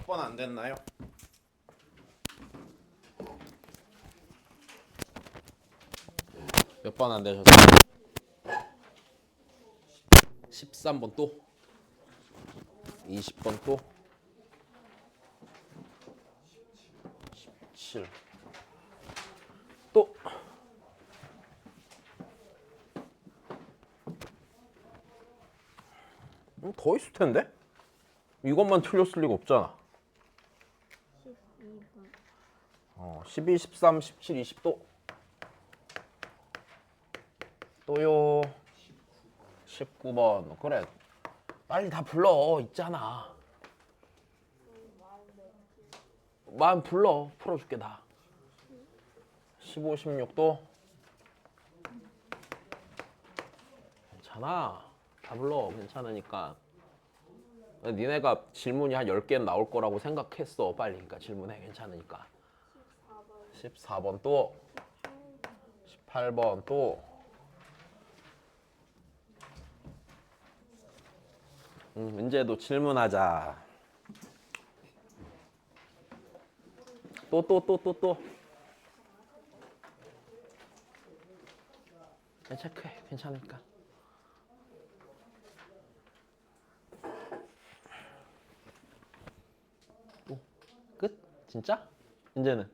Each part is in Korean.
몇 번 안 됐나요? 몇 번 안 되셨어요? 13번 또 20번 또 17 또 더 있을 텐데? 이것만 틀렸을 리가 없잖아. 12번. 12, 13, 17, 20 또요 19번. 그래 빨리 다 불러. 있잖아. 마음 불러. 풀어줄게 다. 15, 16도 괜찮아. 다 불러. 괜찮으니까. 니네가 질문이 한 10개는 나올 거라고 생각했어. 빨리. 그러니까 질문해. 괜찮으니까. 14번 또 18번 또 문제도 질문하자. 또 체크해. 괜찮으니까. 끝? 진짜? 이제는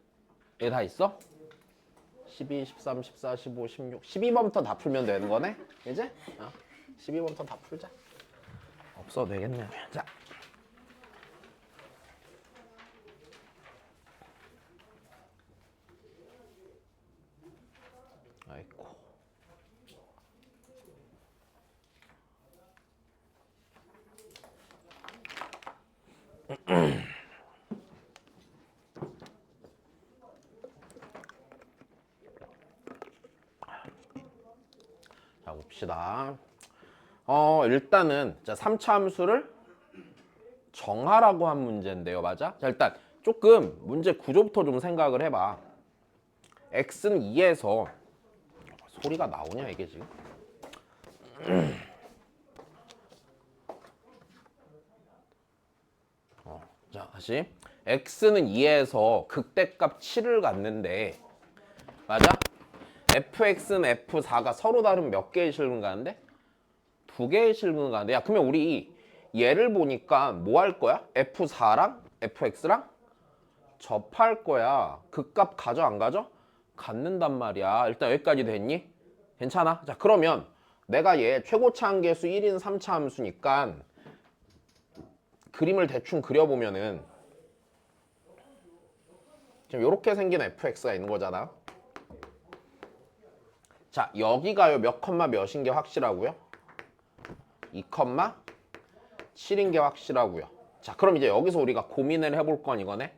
얘 다 있어? 12, 13, 14, 15, 16 12번부터 다 풀면 되는 거네? 이제? 12번부터 다 풀자. 없어도 되겠네. 자, 아이고. 자, 봅시다. 일단은 자, 3차 함수를 정하라고 한 문제인데요. 맞아? 자, 일단 조금 문제 구조부터 좀 생각을 해봐. x는 2에서 소리가 나오냐 이게 지금? 자, 다시 x는 2에서 극대값 7을 갖는데 맞아? fx는 f4가 서로 다른 몇 개의 실근 가는데? 2개의 실근 가는데 야 그러면 우리 얘를 보니까 뭐 할 거야? f4랑 fx랑 접할 거야. 극값 가져 안 가져? 갖는단 말이야. 일단 여기까지 됐니? 괜찮아? 자 그러면 내가 얘 최고차 한계수 1인 3차 함수니까 그림을 대충 그려보면은 지금 이렇게 생긴 fx가 있는 거잖아. 자 여기가요 몇 컴마 몇인 게 확실하고요? 2 컴마 7인 게 확실하고요. 자 그럼 이제 여기서 우리가 고민을 해볼 건 이거네.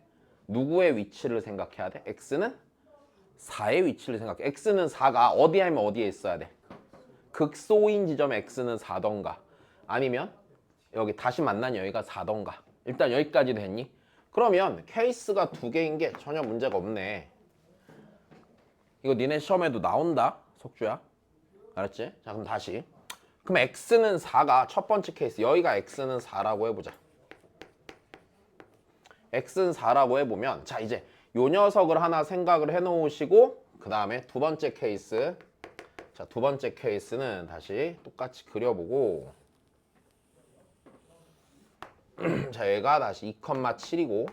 누구의 위치를 생각해야 돼? x는 4의 위치를 생각해. x는 4가 어디에 하면 어디에 있어야 돼? 극소인 지점에 x는 4던가 아니면 여기 다시 만난 여기가 4던가. 일단 여기까지 됐니? 그러면 케이스가 2개인 게 전혀 문제가 없네. 이거 니네 시험에도 나온다 석주야. 알았지? 자 그럼 다시. 그럼 x는 4가 첫 번째 케이스. 여기가 x는 4라고 해보자. x는 4라고 해보면 자 이제 요 녀석을 하나 생각을 해놓으시고 그 다음에 두 번째 케이스. 자 두 번째 케이스는 다시 똑같이 그려보고 자 얘가 다시 2, 7이고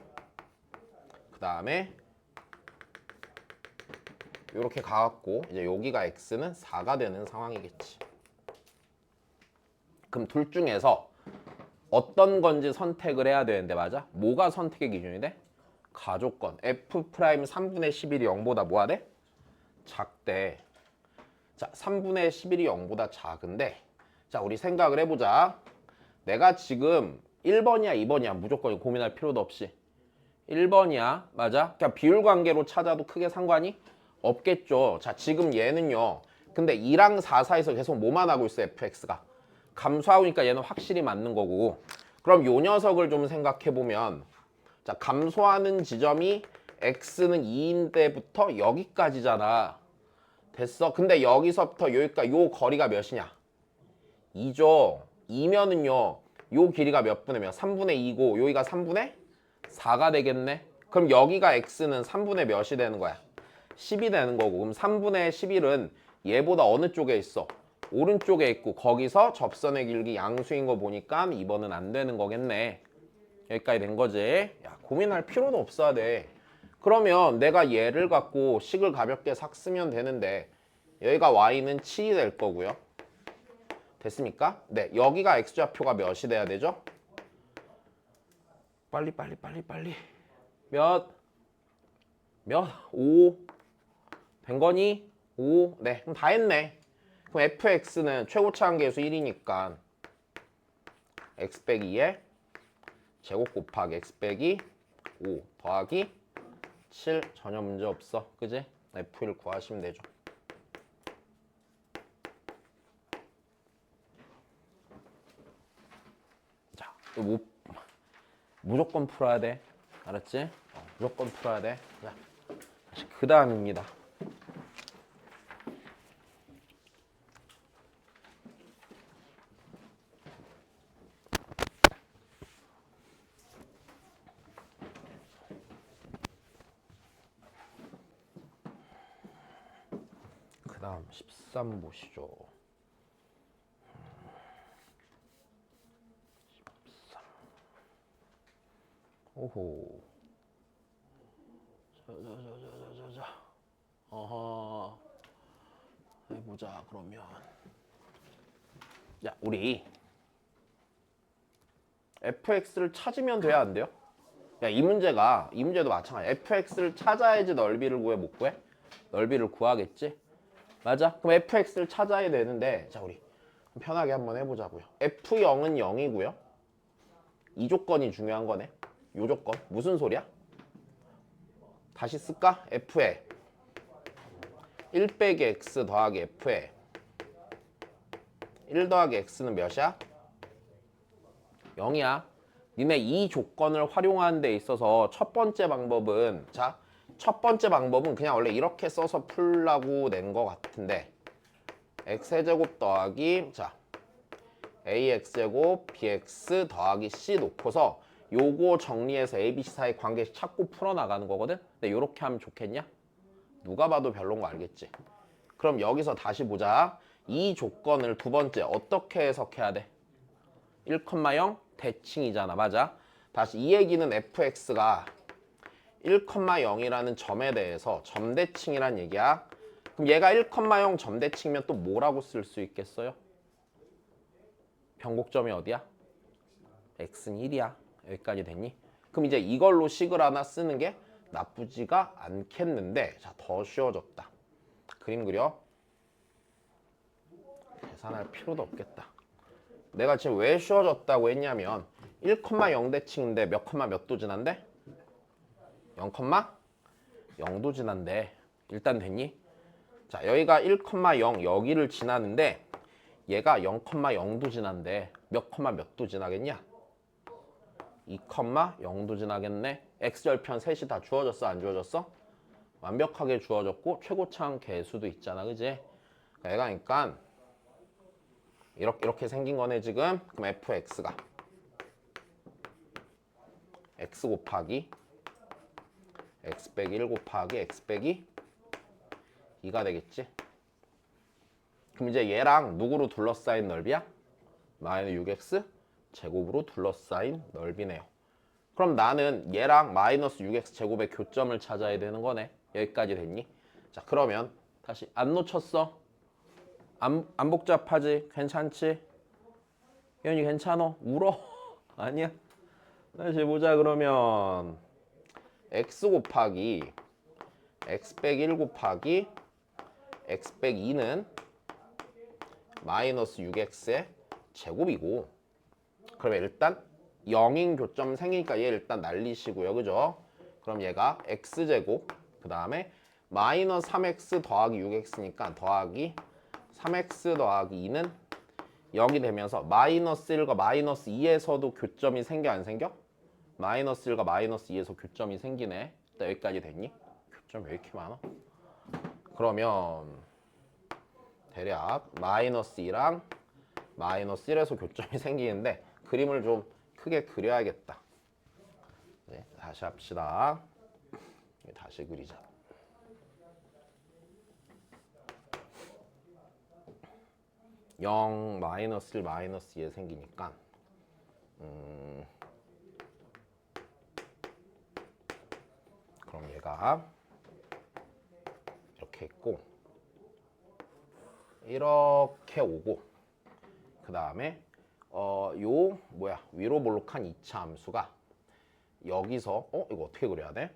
그 다음에 이렇게 가갖고 이제 여기가 x는 4가 되는 상황이겠지. 그럼 둘 중에서 어떤 건지 선택을 해야 되는데 맞아? 뭐가 선택의 기준이 돼? 가조건. f 프라임 3분의 11이 0보다 뭐가 돼? 작대. 자 3분의 11이 0보다 작은데 자 우리 생각을 해보자. 내가 지금 1번이야 2번이야 무조건 고민할 필요도 없이 1번이야 맞아? 그냥 비율 관계로 찾아도 크게 상관이 없겠죠. 자 지금 얘는요 근데 2랑 4 사이에서 계속 뭐만 하고 있어 fx가 감소하니까 얘는 확실히 맞는 거고. 그럼 요 녀석을 좀 생각해보면 자 감소하는 지점이 x는 2인 때부터 여기까지잖아. 됐어. 근데 여기서부터 여기까지 요 거리가 몇이냐 2죠. 2면은요 요 길이가 몇 분의 몇? 3분의 2고 여기가 3분의 4가 되겠네. 그럼 여기가 x는 3분의 몇이 되는 거야? 10이 되는 거고, 그럼 3분의 11은 얘보다 어느 쪽에 있어? 오른쪽에 있고, 거기서 접선의 길기 양수인 거 보니까 2번은 안 되는 거겠네. 여기까지 된 거지. 야, 고민할 필요도 없어야 돼. 그러면 내가 얘를 갖고 식을 가볍게 싹 쓰면 되는데, 여기가 y는 7이 될 거고요. 됐습니까? 네, 여기가 x좌표가 몇이 돼야 되죠? 빨리. 몇? 5. 된 거니? 5. 네, 그럼 다 했네. 그럼 fx는 최고차항계수 1이니까 x 빼기 2에 제곱 곱하기 x 빼기 5 더하기 7 전혀 문제 없어. 그지? f1 구하시면 되죠. 자, 무조건 풀어야 돼. 알았지? 무조건 풀어야 돼. 자, 그 다음입니다. 그 다음 13 보시죠. 13. 오호. 자. 어허. 해보자, 그러면. 야, 우리 fx를 찾으면 돼야 안 돼요? 야, 이 문제도 마찬가지야. fx를 찾아야지 넓이를 구해, 못 구해? 넓이를 구하겠지? 맞아? 그럼 fx를 찾아야 되는데, 자, 우리 편하게 한번 해보자고요. f0은 0이고요. 이 조건이 중요한 거네. 요 조건. 무슨 소리야? 다시 쓸까? f에 1 빼기 x 더하기 f에 1 더하기 x는 몇이야? 0이야. 니네 이 조건을 활용하는 데 있어서 첫 번째 방법은 그냥 원래 이렇게 써서 풀라고 낸 거 같은데 x제곱 더하기 ax제곱 bx 더하기 c 놓고서 요거 정리해서 a, b, c 사이 관계 찾고 풀어나가는 거거든? 근데 요렇게 하면 좋겠냐? 누가 봐도 별로인 거 알겠지? 그럼 여기서 다시 보자. 이 조건을 두 번째 어떻게 해석해야 돼? 1,0 대칭이잖아. 맞아? 다시 이 얘기는 fx가 1,0이라는 점에 대해서 점대칭이란 얘기야. 그럼 얘가 1,0 점대칭이면 또 뭐라고 쓸 수 있겠어요? 변곡점이 어디야? x는 1이야. 여기까지 됐니? 그럼 이제 이걸로 식을 하나 쓰는 게 나쁘지가 않겠는데, 자, 더 쉬워졌다. 그림 그려. 계산할 필요도 없겠다. 내가 지금 왜 쉬워졌다고 했냐면 1,0 대칭인데 몇 도 지난데? 0,0도 지난데. 일단 됐니? 자, 여기가 1,0 여기를 지나는데 얘가 0,0도 지난데 몇 도 지나겠냐? 2,0도 지나겠네. x절편 셋이 다 주어졌어, 안 주어졌어? 완벽하게 주어졌고 최고차항 계수도 있잖아, 그지? 그러니까 이렇게 생긴 거네 지금. 그럼 fx가 x 곱하기 x 빼기 1 곱하기 x 빼기 2가 되겠지. 그럼 이제 얘랑 누구로 둘러싸인 넓이야? 마이너스 6x 제곱으로 둘러싸인 넓이네요. 그럼 나는 얘랑 마이너스 6x 제곱의 교점을 찾아야 되는 거네. 여기까지 됐니? 자, 그러면 다시 안 놓쳤어? 안 복잡하지? 괜찮지? 연이 괜찮어? 울어? 아니야? 다시 보자. 그러면 x 곱하기 x 빼기 1 곱하기 x 빼기 2는 마이너스 6x의 제곱이고, 그러면 일단 0인 교점 생기니까 얘 일단 날리시고요. 그죠? 그럼 얘가 x제곱 그 다음에 마이너스 3x 더하기 6x니까 더하기 3x 더하기 2는 0이 되면서 마이너스 1과 마이너스 2에서도 교점이 생겨, 안 생겨? 마이너스 1과 마이너스 2에서 교점이 생기네. 일단 여기까지 됐니? 교점 왜 이렇게 많아? 그러면 대략 마이너스 2랑 마이너스 1에서 교점이 생기는데 그림을 좀 크게 그려야겠다. 네, 다시 합시다. 다시 그리자. (0) 마이너스 1 마이너스 2 생기니까 그럼 얘가 이렇게 있고 이렇게 오고 그 다음에 요 뭐야 위로 볼록한 2차 함수가 여기서 이거 어떻게 그려야 돼?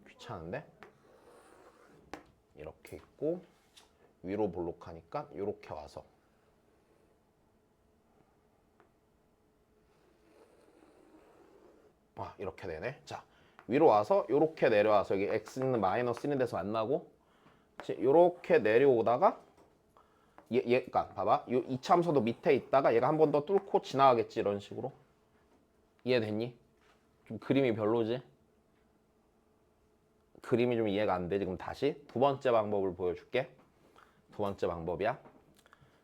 귀찮은데? 이렇게 있고 위로 볼록하니까 이렇게 와서 이렇게 되네. 자, 위로 와서 이렇게 내려와서 여기 x는 마이너스 1인 데서 만나고 이렇게 내려오다가 그러니까 봐봐. 이 2차 함수도 밑에 있다가 얘가 한 번 더 뚫고 지나가겠지 이런 식으로. 이해됐니? 좀 그림이 별로지? 그림이 좀 이해가 안 되지? 그럼 다시 두 번째 방법을 보여줄게. 두 번째 방법이야.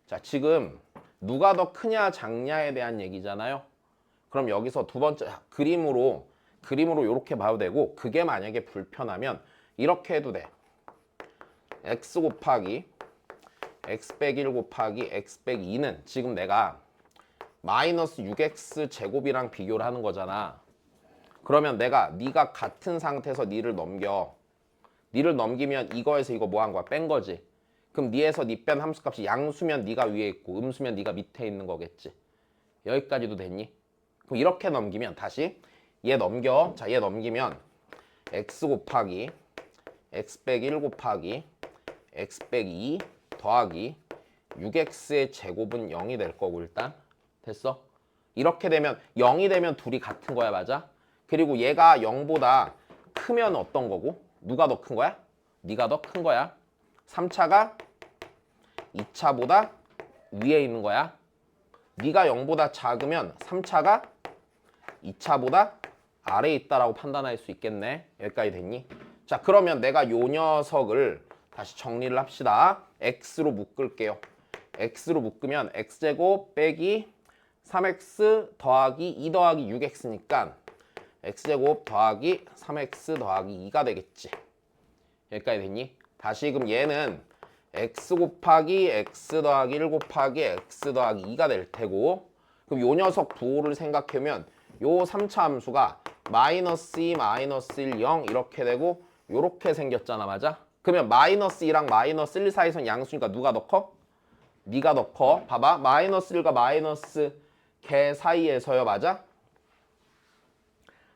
자, 지금 누가 더 크냐 작냐에 대한 얘기잖아요. 그럼 여기서 두 번째 그림으로 이렇게 봐도 되고 그게 만약에 불편하면 이렇게 해도 돼. x 곱하기 x 빼기 1 곱하기 x 빼기 2는 지금 내가 마이너스 6x 제곱이랑 비교를 하는 거잖아. 그러면 네가 같은 상태에서 니를 넘겨. 니를 넘기면 이거에서 이거 뭐 한 거야? 뺀 거지. 그럼 니에서 니 뺀 함수값이 양수면 니가 위에 있고 음수면 니가 밑에 있는 거겠지. 여기까지도 됐니? 그럼 이렇게 넘기면 다시 얘 넘겨. 자, 얘 넘기면 x 곱하기 x 빼기 1 곱하기 x 빼기 2 더하기 6x의 제곱은 0이 될 거고 일단 됐어? 이렇게 되면 0이 되면 둘이 같은 거야. 맞아? 그리고 얘가 0보다 크면 어떤 거고? 누가 더 큰 거야? 네가 더 큰 거야. 3차가 2차보다 위에 있는 거야. 네가 0보다 작으면 3차가 2차보다 아래에 있다라고 판단할 수 있겠네. 여기까지 됐니? 자, 그러면 내가 요 녀석을 다시 정리를 합시다. x로 묶을게요. x로 묶으면 x제곱 빼기 3x 더하기 2 더하기 6x니까 x제곱 더하기 3x 더하기 2가 되겠지. 여기까지 됐니? 다시 그럼 얘는 x 곱하기 x 더하기 1 곱하기 x 더하기 2가 될 테고 그럼 요 녀석 부호를 생각하면 요 3차 함수가 마이너스 2, 마이너스 1, 0 이렇게 되고 요렇게 생겼잖아. 맞아? 그러면 마이너스 2랑 마이너스 1 사이선 양수니까 누가 더 커? 네가 더 커. 봐봐. 마이너스 1과 마이너스 개 사이에서요. 맞아?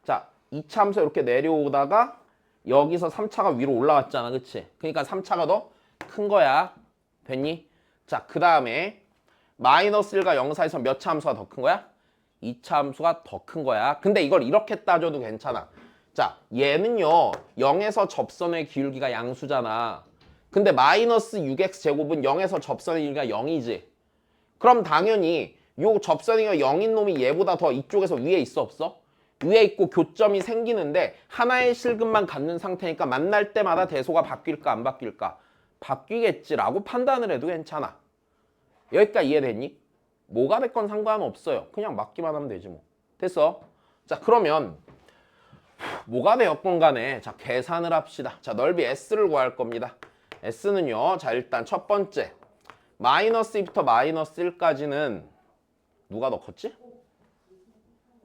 자, 2차 함수 이렇게 내려오다가 여기서 3차가 위로 올라왔잖아. 그치? 그러니까 3차가 더 큰 거야. 됐니? 자, 그 다음에 마이너스 1과 0 사이에서 몇 차 함수가 더 큰 거야? 2차 함수가 더 큰 거야. 근데 이걸 이렇게 따져도 괜찮아. 자, 얘는요 0에서 접선의 기울기가 양수잖아. 근데 마이너스 6x 제곱은 0에서 접선의 기울기가 0이지. 그럼 당연히 요 접선의 기울기가 0인 놈이 얘보다 더 이쪽에서 위에 있어 없어? 위에 있고 교점이 생기는데 하나의 실근만 갖는 상태니까 만날 때마다 대소가 바뀔까 안 바뀔까? 바뀌겠지라고 판단을 해도 괜찮아. 여기까지 이해됐니? 뭐가 됐건 상관없어요. 그냥 맞기만 하면 되지 뭐. 됐어? 자, 그러면 뭐가 되었건 간에 자 계산을 합시다. 자, 넓이 S를 구할 겁니다. S는요. 자, 일단 첫 번째 마이너스 2부터 마이너스 1까지는 누가 더 컸지?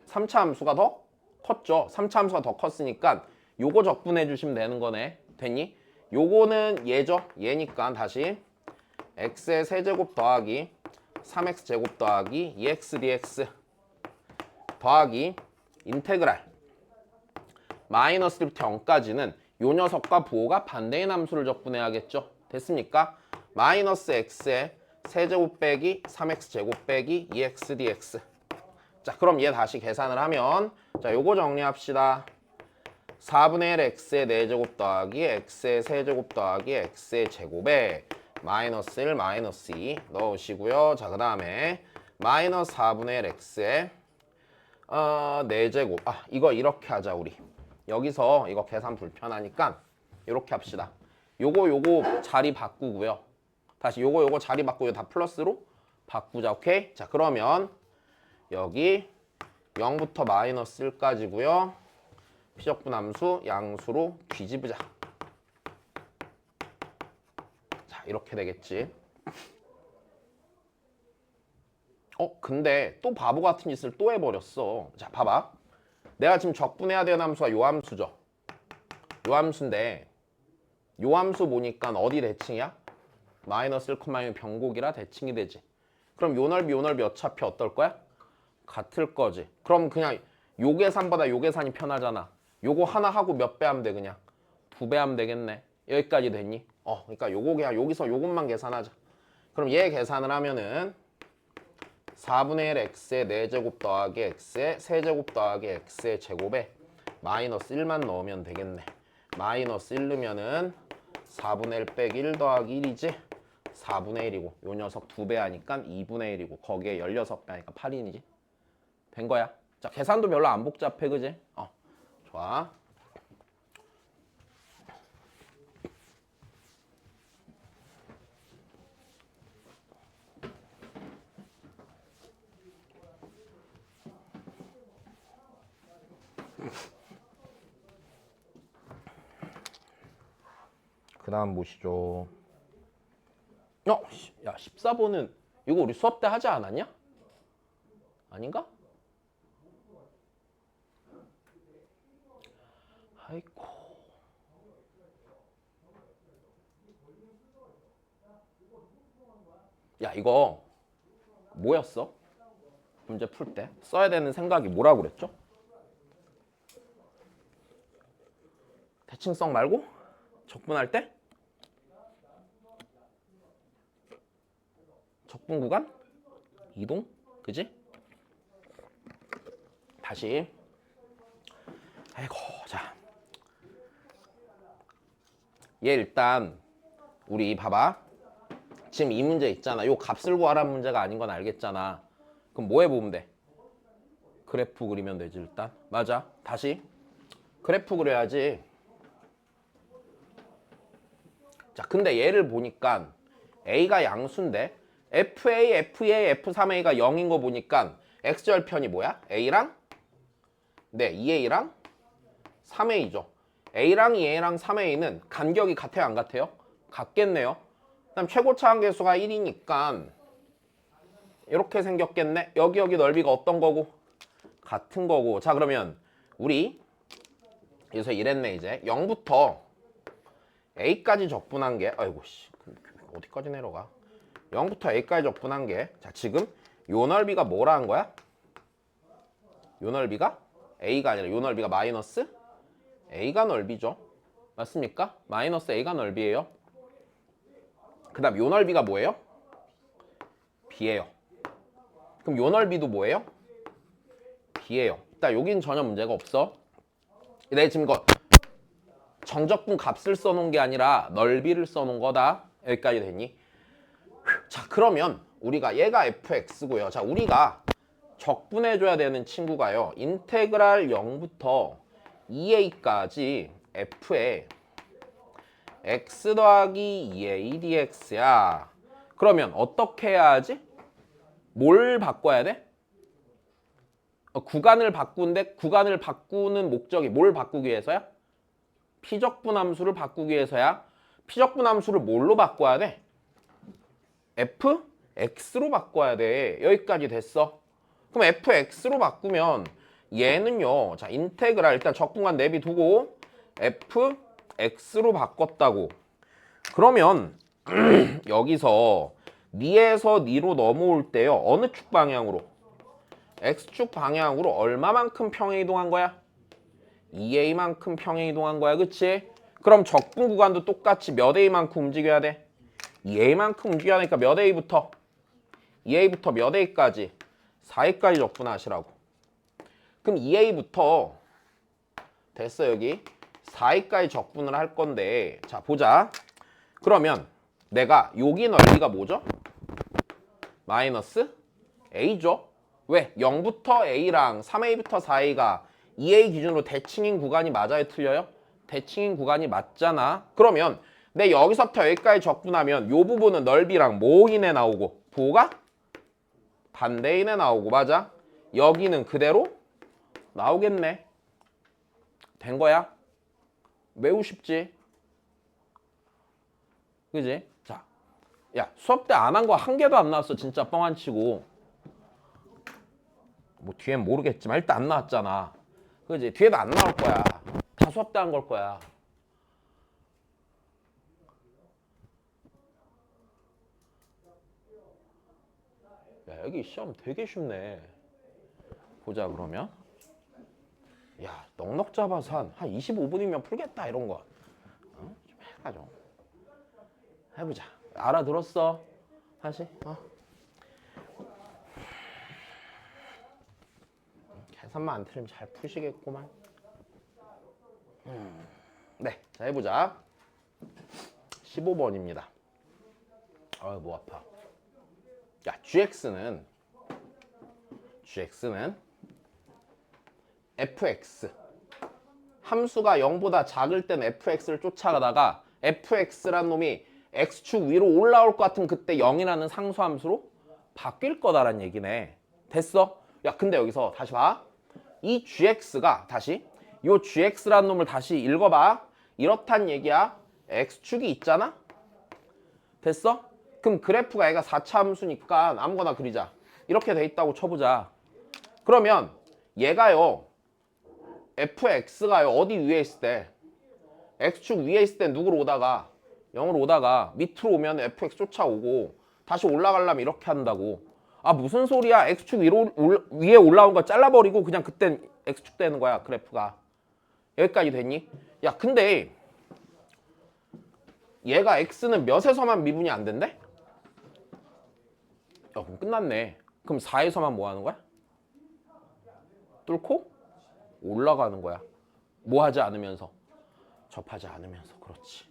3차 함수가 더 컸죠. 3차 함수가 더 컸으니까 요거 적분해 주시면 되는 거네. 됐니? 요거는 얘죠. 얘니까 다시 x의 세제곱 더하기 3x 제곱 더하기 2x dx 더하기 인테그랄 마이너스 1부터 0까지는 요 녀석과 부호가 반대인 함수를 적분해야겠죠. 됐습니까? 마이너스 x의 세제곱 빼기 3x 제곱 빼기 2x dx. 자, 그럼 얘 다시 계산을 하면 자, 요거 정리합시다. 4분의 1 x의 4제곱 더하기 x의 세제곱 더하기 x의 제곱에 마이너스 1 마이너스 2 넣으시고요. 자, 그 다음에 마이너스 4분의 1 x의 4제곱 이거 이렇게 하자. 우리 여기서 이거 계산 불편하니까 이렇게 합시다. 요거 자리 바꾸고요. 다시 요거 자리 바꾸고 다 플러스로 바꾸자. 오케이? 자, 그러면 여기 0부터 마이너스 1까지고요. 피적분 함수 양수로 뒤집으자. 자, 이렇게 되겠지. 근데 또 바보 같은 짓을 또 해버렸어. 자, 봐봐. 내가 지금 적분해야 되는 함수가 요 함수죠. 요 함수인데 요 함수 보니까 어디 대칭이야? 마이너스 1,1 변곡이라 대칭이 되지. 그럼 요 넓이 어차피 어떨 거야? 같을 거지. 그럼 그냥 요 계산보다 요 계산이 편하잖아. 요거 하나 하고 몇 배 하면 돼? 그냥 2배 하면 되겠네. 여기까지 됐니? 그러니까 요거 그냥 여기서 요것만 계산하자. 그럼 얘 계산을 하면은 4분의 1 x의 4제곱 더하기 x의 3제곱 더하기 x의 제곱에 마이너스 1만 넣으면 되겠네. 마이너스 1 넣으면은 4분의 1 빼기 1 더하기 1이지. 4분의 1이고 요 녀석 2배 하니까 2분의 1이고 거기에 16배 하니까 8인이지. 된 거야. 자, 계산도 별로 안 복잡해, 그지? 좋아. 그 다음 보시죠. 야, 14번은 이거 우리 수업 때 하지 않았냐? 아닌가? 아이고. 야, 이거 뭐였어? 문제 풀 때 써야 되는 생각이 뭐라고 그랬죠? 대칭성 말고 적분할 때? 적분 구간? 이동? 그지? 다시. 아이고, 자. 얘 일단 우리 봐봐. 지금 이 문제 있잖아. 요 값을 구하라는 문제가 아닌 건 알겠잖아. 그럼 뭐 해보면 돼? 그래프 그리면 되지 일단. 맞아. 다시. 그래프 그려야지. 자, 근데 얘를 보니까 A가 양수인데 FA, FA, F3A가 0인 거 보니까 X절편이 뭐야? A랑? 네, 2A랑 3A죠. A랑 2A랑 3A는 간격이 같아요? 안 같아요? 같겠네요. 그다음 최고차 한계수가 1이니까 이렇게 생겼겠네. 여기 넓이가 어떤 거고? 같은 거고. 자, 그러면 우리 여기서 이랬네 이제. 0부터 A까지 적분한 게 아이고 씨 어디까지 내려가? 0부터 A까지 적분한 게 자, 지금 요 넓이가 뭐라 한 거야? 요 넓이가 A가 아니라 요 넓이가 마이너스 A가 넓이죠. 맞습니까? 마이너스 A가 넓이에요. 그 다음 요 넓이가 뭐예요? B예요. 그럼 요 넓이도 뭐예요? B예요. 일단 여긴 전혀 문제가 없어. 내가 지금 이거 정적분 값을 써놓은 게 아니라 넓이를 써놓은 거다. 여기까지 됐니? 자, 그러면 우리가 얘가 fx고요. 자, 우리가 적분해줘야 되는 친구가요. 인테그랄 0부터 2a까지 f에 x 더하기 2a dx야. 그러면 어떻게 해야 하지? 뭘 바꿔야 돼? 구간을 바꾸는데 구간을 바꾸는 목적이 뭘 바꾸기 위해서야? 피적분 함수를 바꾸기 위해서야. 피적분 함수를 뭘로 바꿔야 돼? fx로 바꿔야 돼. 여기까지 됐어. 그럼 fx로 바꾸면 얘는요. 자, 인테그랄 일단 적분간 내비두고 fx로 바꿨다고. 그러면 여기서 니에서 니로 넘어올 때요. 어느 축 방향으로? x축 방향으로 얼마만큼 평행 이동한 거야? 2a만큼 평행 이동한 거야. 그치? 그럼 적분 구간도 똑같이 몇 a만큼 움직여야 돼? 2a만큼 움직여야 하니까 몇 a부터? 2a부터 몇 a까지? 4a까지 적분하시라고. 그럼 2a부터 됐어 여기 4a까지 적분을 할 건데 자 보자. 그러면 내가 여기 넓이가 뭐죠? 마이너스 a죠. 왜? 0부터 a랑 3a부터 4a가 2a 기준으로 대칭인 구간이 맞아요? 틀려요? 대칭인 구간이 맞잖아. 그러면 내 여기서부터 여기까지 적분하면 이 부분은 넓이랑 뭐인에 나오고 부호가 반대인에 나오고 맞아? 여기는 그대로 나오겠네. 된 거야? 매우 쉽지. 그지? 자, 야 수업 때 안 한 거 한 개도 안 나왔어. 진짜 뻥 안 치고. 뭐 뒤엔 모르겠지만 일단 안 나왔잖아. 그지? 뒤에도 안 나올 거야. 다 수업 때 한 걸 거야. 야 여기 시험 되게 쉽네. 보자 그러면. 야 넉넉 잡아서 한 25분이면 풀겠다 이런 거. 어? 좀 해가지고 해보자. 알아들었어? 다시. 계산만 안 틀리면 잘 푸시겠구만. 네, 자 해보자. 15번입니다. 뭐 아파. 야, gx는 fx 함수가 0보다 작을 땐 fx를 쫓아가다가 fx란 놈이 x축 위로 올라올 것 같은 그때 0이라는 상수함수로 바뀔 거다라는 얘기네. 됐어? 야, 근데 여기서 다시 봐. 이 gx가 다시 이 gx라는 놈을 다시 읽어봐. 이렇단 얘기야. x축이 있잖아? 됐어? 그럼 그래프가 얘가 4차 함수니까 아무거나 그리자. 이렇게 돼 있다고 쳐보자. 그러면 얘가요. fx가요. 어디 위에 있을 때? x축 위에 있을 때 누구로 오다가 0으로 오다가 밑으로 오면 fx 쫓아오고 다시 올라가려면 이렇게 한다고. 아 무슨 소리야. x축 위에 올라온 거 잘라버리고 그냥 그땐 x축 되는 거야. 그래프가. 여기까지 됐니? 야 근데 얘가 x는 몇에서만 미분이 안 된대? 야 그럼 끝났네. 그럼 4에서만 뭐 하는 거야? 뚫고 올라가는 거야. 뭐 하지 않으면서? 접하지 않으면서. 그렇지.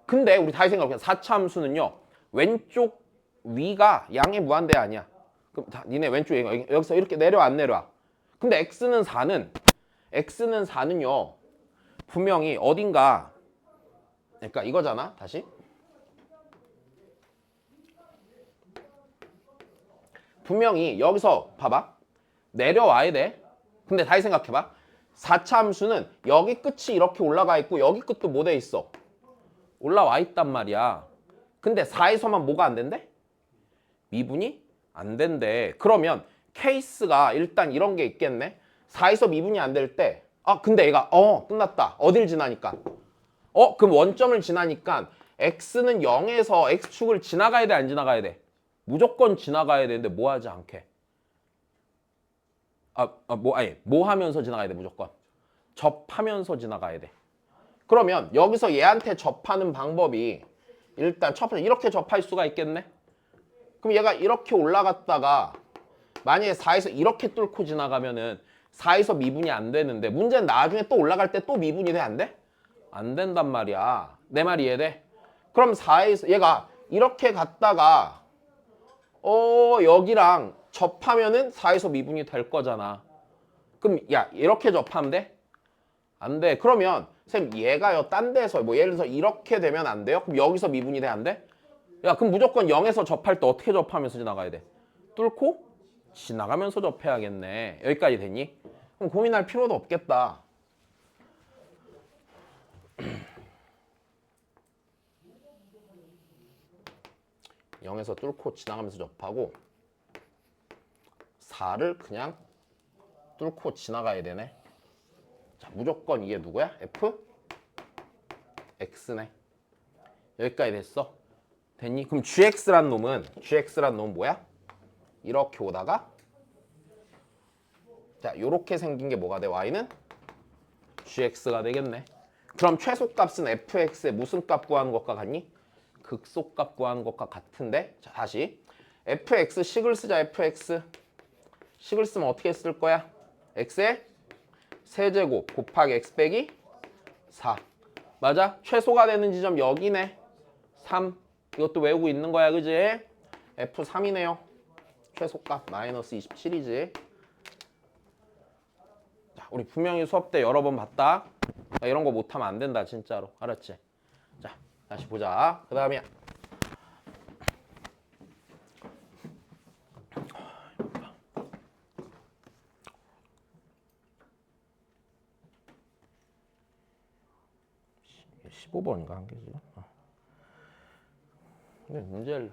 근데 우리 다시 생각해보면 4차 함수는요. 왼쪽 위가 양의 무한대 아니야. 그럼 니네 왼쪽 여기서 이렇게 내려와 안 내려와? 근데 x는 4는요. 분명히 어딘가 그러니까 이거잖아. 다시. 분명히 여기서 봐봐. 내려와야 돼. 근데 다시 생각해봐. 4차 함수는 여기 끝이 이렇게 올라가 있고 여기 끝도 뭐 돼 있어? 올라와 있단 말이야. 근데 4에서만 뭐가 안 된대? 미분이 안 된대. 그러면 케이스가 일단 이런 게 있겠네. 4에서 미분이 안 될 때 근데 얘가 끝났다. 어딜 지나니까? 그럼 원점을 지나니까 x는 0에서 x축을 지나가야 돼 안 지나가야 돼? 무조건 지나가야 되는데 뭐 하지 않게? 뭐 하면서 지나가야 돼 무조건? 접하면서 지나가야 돼. 그러면 여기서 얘한테 접하는 방법이 일단 이렇게 접할 수가 있겠네? 그럼 얘가 이렇게 올라갔다가 만약에 4에서 이렇게 뚫고 지나가면은 4에서 미분이 안 되는데 문제는 나중에 또 올라갈 때 또 미분이 돼? 안 돼? 안 된단 말이야. 내 말이 이해돼? 그럼 4에서 얘가 이렇게 갔다가 여기랑 접하면은 4에서 미분이 될 거잖아. 그럼 야 이렇게 접하면 돼? 안 돼. 그러면 선생님 얘가요 딴 데서 뭐 예를 들어서 이렇게 되면 안 돼요? 그럼 여기서 미분이 돼? 안 돼? 야 그럼 무조건 0에서 접할 때 어떻게 접하면서 지나가야 돼? 뚫고 지나가면서 접해야겠네. 여기까지 됐니? 그럼 고민할 필요도 없겠다. 영에서 뚫고 지나가면서 접하고 4를 그냥 뚫고 지나가야 되네. 자, 무조건 이게 누구야? f? x네. 여기까지 됐어. 됐니? 그럼 gx란 놈은 뭐야? 이렇게 오다가 자, 요렇게 생긴 게 뭐가 돼? y는 gx가 되겠네. 그럼 최소값은 fx의 무슨 값 구하는 것과 같니? 극소값 구하는 것과 같은데. 자, 다시 fx 식을 쓰자. fx 식을 쓰면 어떻게 쓸 거야? x의 세제곱 곱하기 x 빼기 4. 맞아? 최소가 되는 지점 여기네. 3. 이것도 외우고 있는 거야. 그지? f3이네요. 최소값 마이너스 27이지. 자, 우리 분명히 수업 때 여러 번 봤다. 이런 거 못하면 안 된다. 진짜로. 알았지? 자, 다시 보자. 그 다음에 15번인가 한 개지. 근데 문제를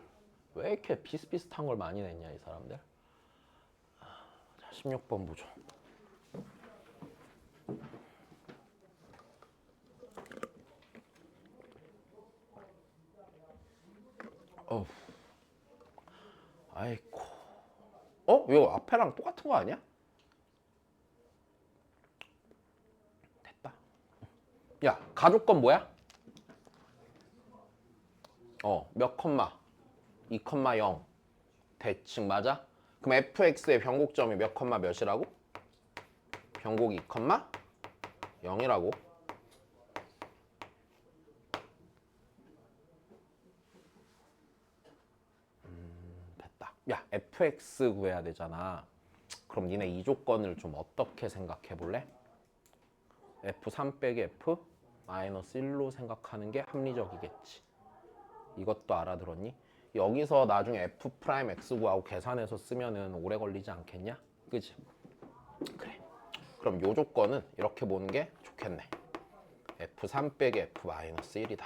왜 이렇게 비슷비슷한 걸 많이 냈냐 이 사람들. 자, 16번 보죠. 아이고. 이거 앞에랑 똑같은 거 아니야? 됐다. 야, 가족건 뭐야? 몇 컴마? 2,0 대칭 맞아? 그럼 fx의 변곡점이 몇 컴마 몇이라고? 변곡 2,0이라고. 됐다. 야, fx 구해야 되잖아. 그럼 니네 이 조건을 좀 어떻게 생각해 볼래? f3 빼기 f 마이너스 1로 생각하는 게 합리적이겠지. 이것도 알아들었니? 여기서 나중에 f 프라임 x 구하고 계산해서 쓰면은 오래 걸리지 않겠냐? 그지? 그래. 그럼 요 조건은 이렇게 보는 게 좋겠네. f3 빼기 f 마이너스 1이다.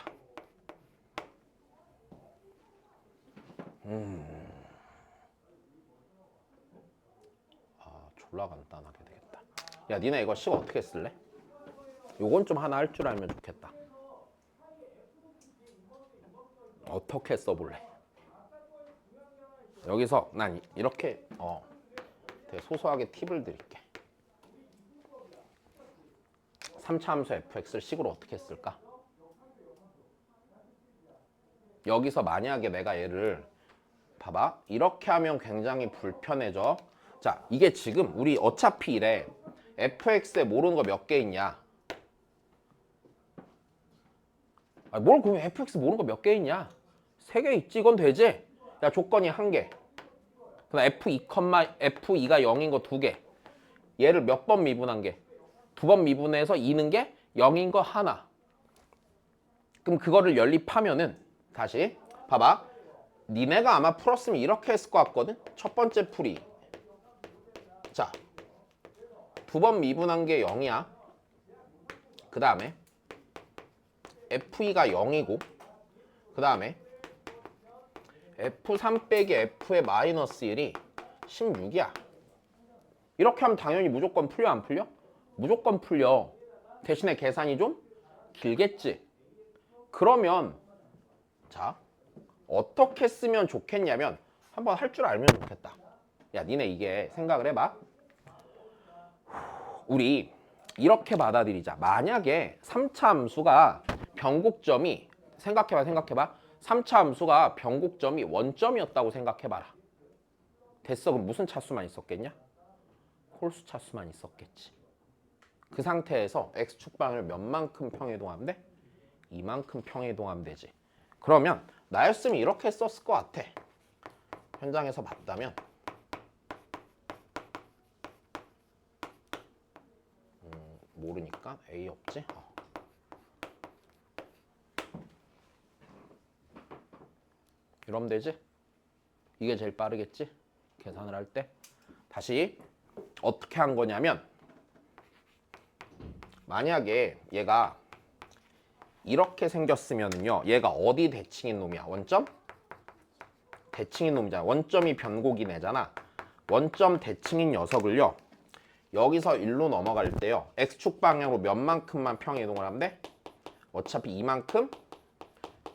졸라 간단하게 되겠다. 야, 니네 이거 식 어떻게 쓸래? 요건 좀 하나 할 줄 알면 좋겠다. 어떻게 써볼래? 여기서 난 이렇게 되게 소소하게 팁을 드릴게. 3차 함수 fx를 식으로 어떻게 쓸까? 여기서 만약에 내가 얘를 봐봐. 이렇게 하면 굉장히 불편해져. 자, 이게 지금 우리 어차피 이래. fx에 모르는 거 몇 개 있냐? 뭘 그럼 fx 모르는 거 몇 개 있냐? 3개 있지. 이건 되지? 야, 조건이 1개. 그럼 f2가 0인 거 2개. 얘를 몇 번 미분한 게? 2번 미분해서 2는 게 0인 거 하나. 그럼 그거를 연립하면은 다시 봐봐. 니네가 아마 풀었으면 이렇게 했을 것 같거든? 첫 번째 풀이. 자, 2번 미분한 게 0이야. 그 다음에 f2가 0이고 그 다음에 f3 빼기 f의 마이너스 1이 16이야. 이렇게 하면 당연히 무조건 풀려 안 풀려? 무조건 풀려. 대신에 계산이 좀 길겠지. 그러면 자, 어떻게 쓰면 좋겠냐면 한번 할 줄 알면 좋겠다. 야, 니네 이게 생각을 해봐. 우리 이렇게 받아들이자. 만약에 3차 함수가 변곡점이 생각해봐. 3차 함수가 변곡점이 원점이었다고 생각해봐라. 됐어. 그럼 무슨 차수만 있었겠냐? 홀수 차수만 있었겠지. 그 상태에서 x축 방을 몇만큼 평이동하면 돼? 이만큼 평이동하면 되지. 그러면 나였으면 이렇게 썼을 것 같아. 현장에서 봤다면 모르니까 A 없지? 이러면 되지? 이게 제일 빠르겠지? 계산을 할 때. 다시 어떻게 한 거냐면 만약에 얘가 이렇게 생겼으면요. 얘가 어디 대칭인 놈이야? 원점? 대칭인 놈이잖아. 원점이 변곡인 애잖아. 원점 대칭인 녀석을요. 여기서 1로 넘어갈 때요. x축 방향으로 몇만큼만 평행 이동을 하면 돼? 어차피 이만큼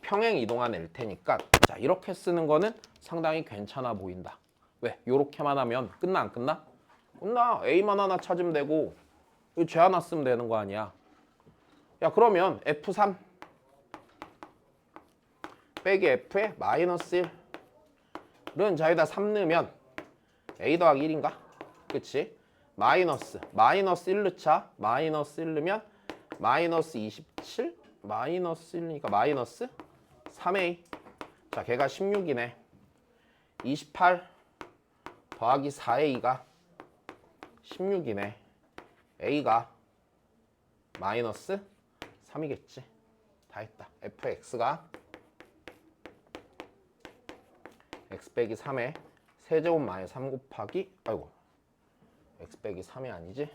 평행 이동한 애일 테니까 자, 이렇게 쓰는 거는 상당히 괜찮아 보인다. 왜? 요렇게만 하면 끝나 안 끝나? 끝나. A만 하나 찾으면 되고 이거 쟤 하나 쓰면 되는 거 아니야. 야, 그러면 F3 빼기 F에 마이너스 1은 자유다 3 넣으면 A 더하기 1인가? 그치? 마이너스 1 넣자. 마이너스 1 넣으면 마이너스 27 마이너스 1이니까 마이너스 3A. 자, 걔가 16이네. 28 더하기 4A가 16이네. A가 마이너스 3이겠지. 다 했다. fx가 x 빼기 3에 세제곱 마이너스 3 곱하기 x 빼기 3이 아니지?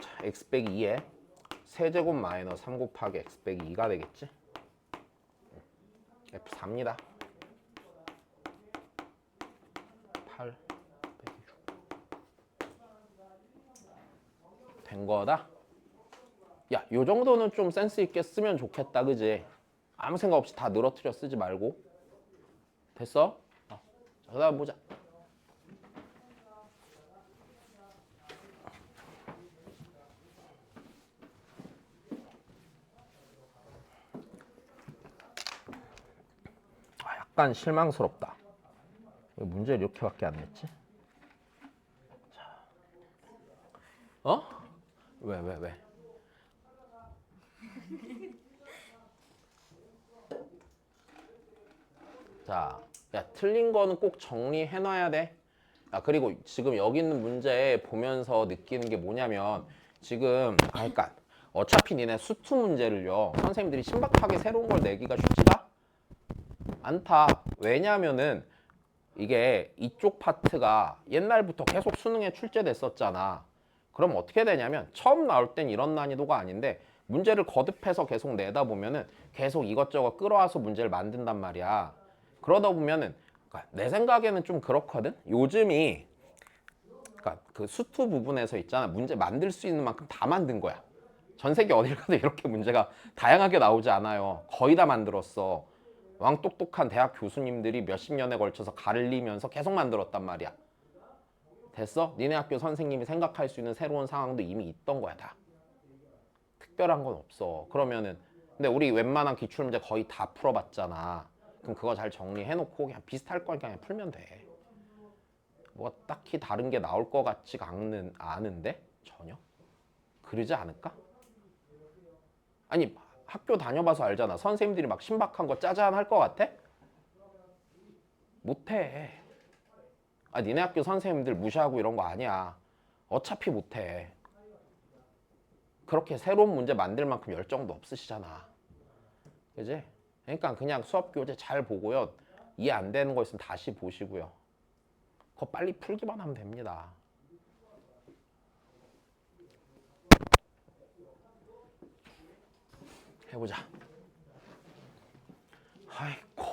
자, x 빼기 2에 세제곱 마이너스 3 곱하기 x 빼기 2가 되겠지? F4입니다. 8 빼기 6. 된 거다? 야, 요 정도는 좀 센스 있게 쓰면 좋겠다, 그지? 아무 생각 없이 다 늘어뜨려 쓰지 말고. 됐어? 자, 그다음 보자. 약간 실망스럽다. 왜 문제를 이렇게밖에 안 냈지? 자. 어? 왜? 자, 야, 틀린 거는 꼭 정리해놔야 돼. 야, 그리고 지금 여기 있는 문제 보면서 느끼는 게 뭐냐면 지금 그러니까 어차피 니네 수투 문제를요 선생님들이 신박하게 새로운 걸 내기가 쉽지가 않다. 왜냐면은 이게 이쪽 파트가 옛날부터 계속 수능에 출제됐었잖아. 그럼 어떻게 되냐면 처음 나올 땐 이런 난이도가 아닌데 문제를 거듭해서 계속 내다 보면은 계속 이것저것 끌어와서 문제를 만든단 말이야. 그러다 보면은 그러니까 내 생각에는 좀 그렇거든. 요즘이 그러니까 그 수투 부분에서 있잖아. 문제 만들 수 있는 만큼 다 만든 거야. 전 세계 어딜 가도 이렇게 문제가 다양하게 나오지 않아요. 거의 다 만들었어. 왕똑똑한 대학 교수님들이 몇십 년에 걸쳐서 가르리면서 계속 만들었단 말이야. 됐어? 니네 학교 선생님이 생각할 수 있는 새로운 상황도 이미 있던 거야 다. 특별한 건 없어. 그러면은 근데 우리 웬만한 기출문제 거의 다 풀어봤잖아. 그럼 그거 잘 정리해놓고 그냥 비슷할 걸 그냥 풀면 돼. 뭐가 딱히 다른 게 나올 것 같지가 않은데? 전혀? 그러지 않을까? 아니 학교 다녀봐서 알잖아. 선생님들이 막 신박한 거 짜잔 할 것 같아? 못해. 아, 니네 학교 선생님들 무시하고 이런 거 아니야. 어차피 못해. 그렇게 새로운 문제 만들 만큼 열정도 없으시잖아. 그지? 그러니까 그냥 수업 교재 잘 보고요. 이해 안 되는 거 있으면 다시 보시고요. 그거 빨리 풀기만 하면 됩니다. 해보자. 아이고.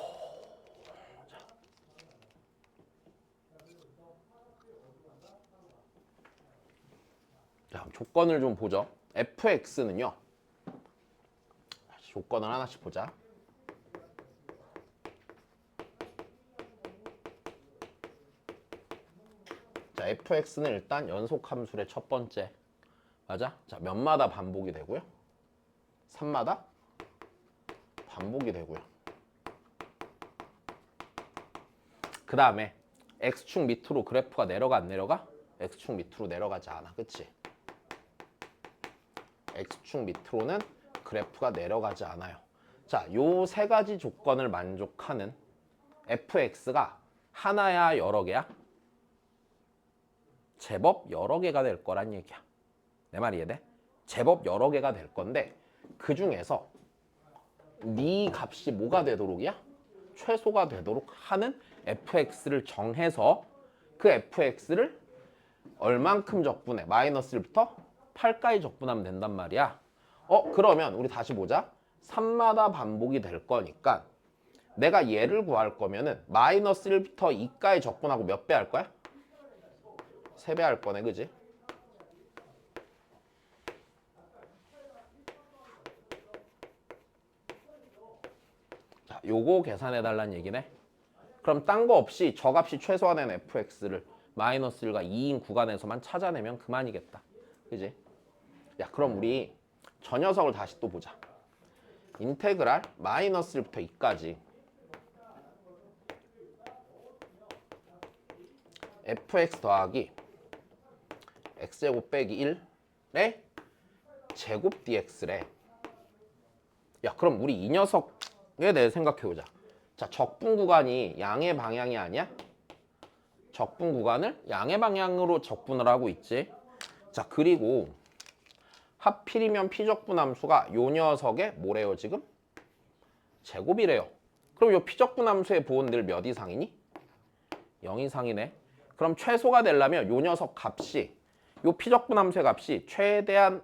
자, 조건을 좀 보죠. fx는요. 조건을 하나씩 보자. 자, fx는 일단 연속함수의 첫 번째. 맞아? 자, 몇마다 반복이 되고요. 3마다 반복이 되고요. 그 다음에 x축 밑으로 그래프가 내려가 안 내려가? x축 밑으로 내려가지 않아. 그치? x축 밑으로는 그래프가 내려가지 않아요. 자, 요 세 가지 조건을 만족하는 fx가 하나야 여러 개야? 제법 여러 개가 될 거란 얘기야. 내 말 이해돼? 제법 여러 개가 될 건데 그 중에서 네 값이 뭐가 되도록이야? 최소가 되도록 하는 fx를 정해서 그 fx를 얼만큼 적분해? 마이너스 1부터 8까지 적분하면 된단 말이야. 그러면 우리 다시 보자. 3마다 반복이 될 거니까 내가 얘를 구할 거면은 마이너스 1부터 2까지 적분하고 몇 배 할 거야? 3배 할 거네, 그지? 자, 요거 계산해 달라는 얘기네. 그럼 딴 거 없이 저 값이 최소화된 fx를 마이너스 1과 2인 구간에서만 찾아내면 그만이겠다. 그지? 야, 그럼 우리 저 녀석을 다시 또 보자. 인테그랄 마이너스 1부터 2까지 fx 더하기 x제곱 빼기 1의 제곱 dx래. 야, 그럼 우리 이 녀석에 대해 생각해보자. 자, 적분 구간이 양의 방향이 아니야? 적분 구간을 양의 방향으로 적분을 하고 있지. 자, 그리고 하필이면 피적분 함수가 요 녀석의 뭐래요 지금? 제곱이래요. 그럼 요 피적분 함수의 보은 늘 몇 이상이니? 0 이상이네. 그럼 최소가 되려면 요 녀석 값이 요 피적분 함수의 값이 최대한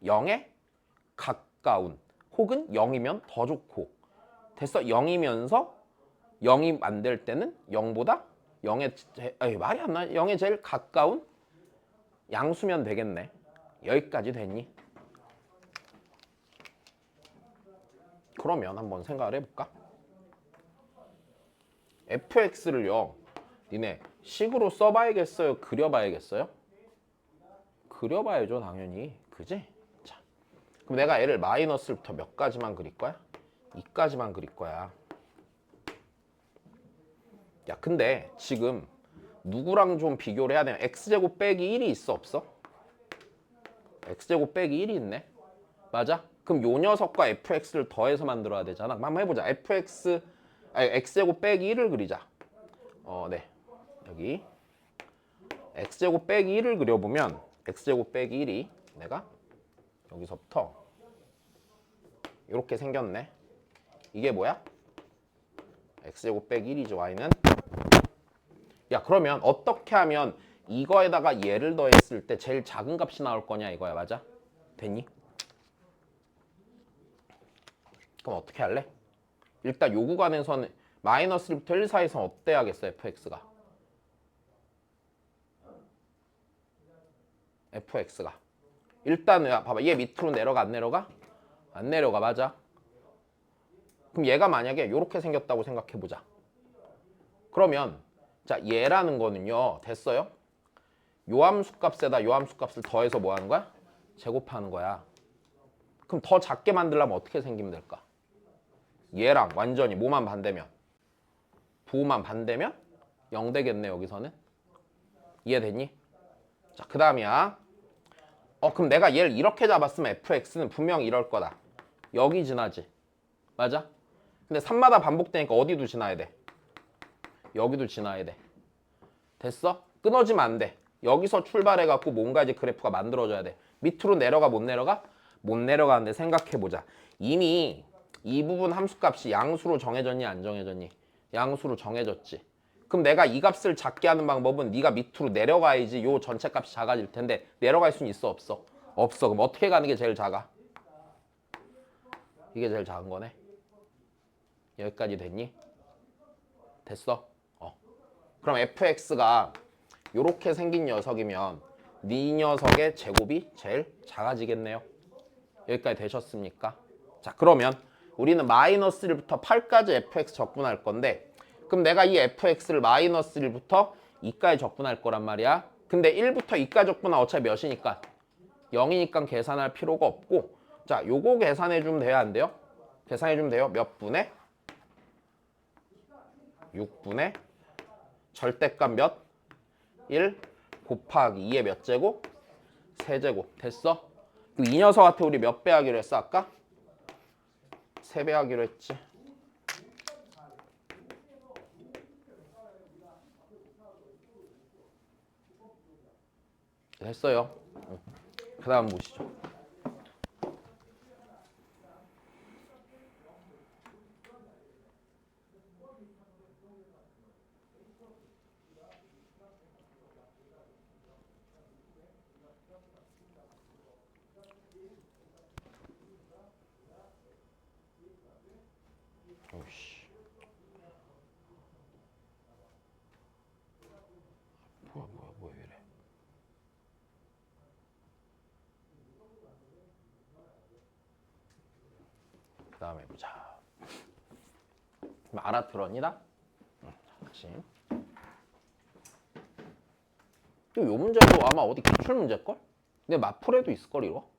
0의 가까운 혹은 0이면 더 좋고 됐어. 0이면서 0이 안 될 때는 0보다 0에 말이 안 나. 0에 제일 가까운 양수면 되겠네. 여기까지 됐니? 그러면 한번 생각을 해볼까? fx를요. 니네 식으로 써봐야겠어요? 그려봐야겠어요? 그려봐야죠 당연히. 그지? 자, 그럼 내가 얘를 마이너스부터 몇 가지만 그릴 거야? 2까지만 그릴 거야. 야 근데 지금 누구랑 좀 비교를 해야 되면 x제곱 빼기 1이 있어 없어? x제곱 빼기 1이 있네. 맞아? 그럼 요 녀석과 fx를 더해서 만들어야 되잖아. 그럼 한번 해보자. x제곱 빼기 1을 그리자. 네. 여기 x제곱 빼기 1을 그려보면 x제곱 빼기 1이 내가 여기서부터 이렇게 생겼네. 이게 뭐야? x제곱 빼기 1이죠. y는. 야 그러면 어떻게 하면 이거에다가 얘를 더했을 때 제일 작은 값이 나올 거냐 이거야. 맞아? 됐니? 그럼 어떻게 할래? 일단 요 구간에서는 마이너스 1부터 1 사이에서 어때야겠어 fx가? fx가 일단 봐봐 얘 밑으로 내려가 안 내려가? 안 내려가. 맞아? 그럼 얘가 만약에 이렇게 생겼다고 생각해보자. 그러면 자 얘라는 거는요 됐어요? 요 함수 값에다 요 함수 값을 더해서 뭐 하는 거야? 제곱하는 거야. 그럼 더 작게 만들려면 어떻게 생기면 될까? 얘랑 완전히 뭐만 반대면? 부호만 반대면 0 되겠네 여기서는. 이해됐니? 자 그 다음이야. 그럼 내가 얘를 이렇게 잡았으면 fx는 분명히 이럴 거다. 여기 지나지. 맞아? 근데 3마다 반복되니까 어디도 지나야 돼? 여기도 지나야 돼. 됐어? 끊어지면 안 돼. 여기서 출발해갖고 뭔가 이제 그래프가 만들어져야 돼. 밑으로 내려가 못 내려가? 못 내려가는데 생각해보자. 이미 이 부분 함수값이 양수로 정해졌니 안 정해졌니? 양수로 정해졌지. 그럼 내가 이 값을 작게 하는 방법은 네가 밑으로 내려가야지 요 전체 값이 작아질 텐데 내려갈 수는 있어 없어? 없어. 그럼 어떻게 가는 게 제일 작아? 이게 제일 작은 거네. 여기까지 됐니? 됐어? 그럼 fx가 요렇게 생긴 녀석이면 네 녀석의 제곱이 제일 작아지겠네요. 여기까지 되셨습니까? 자 그러면 우리는 마이너스 1부터 8까지 fx 적분할 건데 그럼 내가 이 fx를 마이너스 1부터 2까지 적분할 거란 말이야. 근데 1부터 2까지 적분하면 어차피 몇이니까 0이니까 계산할 필요가 없고 자 요거 계산해 주면 돼요 안 돼요? 계산해 주면 돼요. 몇 분의? 6분의 절대값 몇? 1 곱하기 2의 몇 제곱? 세제곱. 됐어? 이 녀석한테 우리 몇 배 하기로 했어 아까? 3배 하기로 했지. 됐어요. 그 다음 보시죠. 오씨. 뭐야 이래. 그 다음에 보자. 알아들었니 나? 다시. 요 문제도 아마 어디 기출 문제일걸? 근데 마풀에도 있을걸 이거?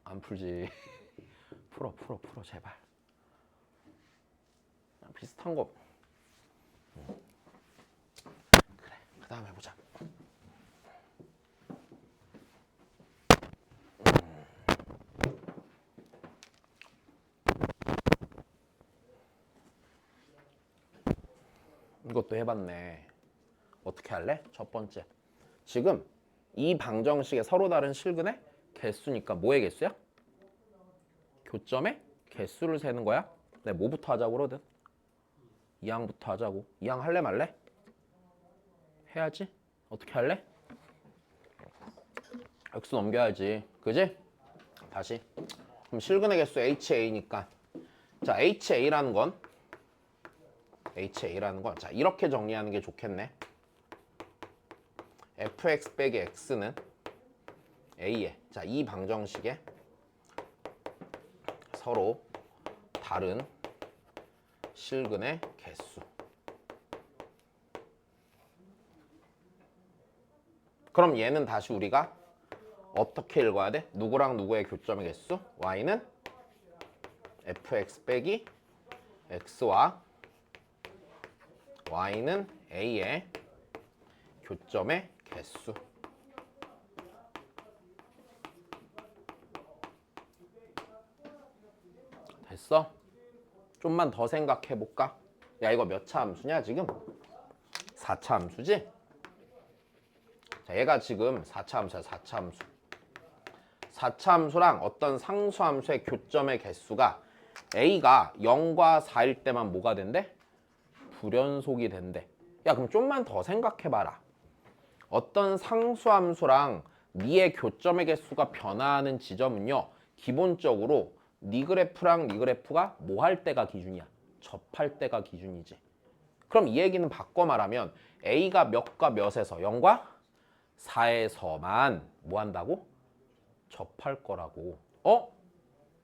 안 풀지. 풀어 제발. 비슷한 거. 그래 그 다음에 보자. 이것도 해봤네. 어떻게 할래? 첫 번째. 지금 이 방정식의 서로 다른 실근의 개수니까 뭐의 개수야? 교점의 개수를 세는 거야. 내가 뭐부터 하자고 그러든? 2항부터 하자고. 2항 할래 말래? 해야지. 어떻게 할래? x 넘겨야지. 그지? 다시. 그럼 실근의 개수 HA니까. 자, HA라는 건 자, 이렇게 정리하는 게 좋겠네. fx 빼기 x는 a에 자, 이 방정식에 서로 다른 실근의 개수. 그럼 얘는 다시 우리가 어떻게 읽어야 돼? 누구랑 누구의 교점의 개수? y는 fx 빼기 x와 y는 a의 교점의 개수. 됐어? 좀만 더 생각해 볼까? 야, 이거 몇 차 함수냐 지금? 4차 함수지? 자, 얘가 지금 4차 함수야. 4차 함수. 4차 함수랑 어떤 상수 함수의 교점의 개수가 a가 0과 4일 때만 뭐가 된대? 불연속이 된대. 야, 그럼 좀만 더 생각해봐라. 어떤 상수 함수랑 니의 교점의 개수가 변화하는 지점은요, 기본적으로 니 그래프랑 니 그래프가 뭐 할 때가 기준이야? 접할 때가 기준이지. 그럼 이 얘기는 바꿔 말하면 a가 몇과 몇에서 0과 4에서만 뭐 한다고? 접할 거라고.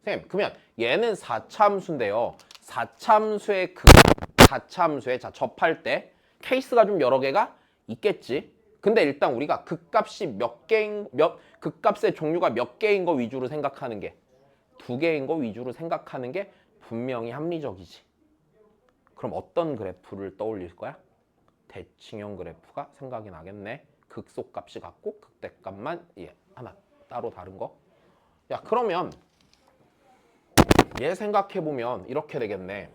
선생님, 그러면 얘는 4차 함수인데요. 4차 함수의 4차 함수에 자, 접할 때 케이스가 좀 여러 개가 있겠지. 근데 일단 우리가 극값이 극값의 종류가 몇 개인 거 위주로 생각하는 게 2개인 거 위주로 생각하는 게 분명히 합리적이지. 그럼 어떤 그래프를 떠올릴 거야? 대칭형 그래프가 생각이 나겠네. 극소값이 같고 극대값만 하나 따로 다른 거. 야, 그러면 얘 생각해보면 이렇게 되겠네.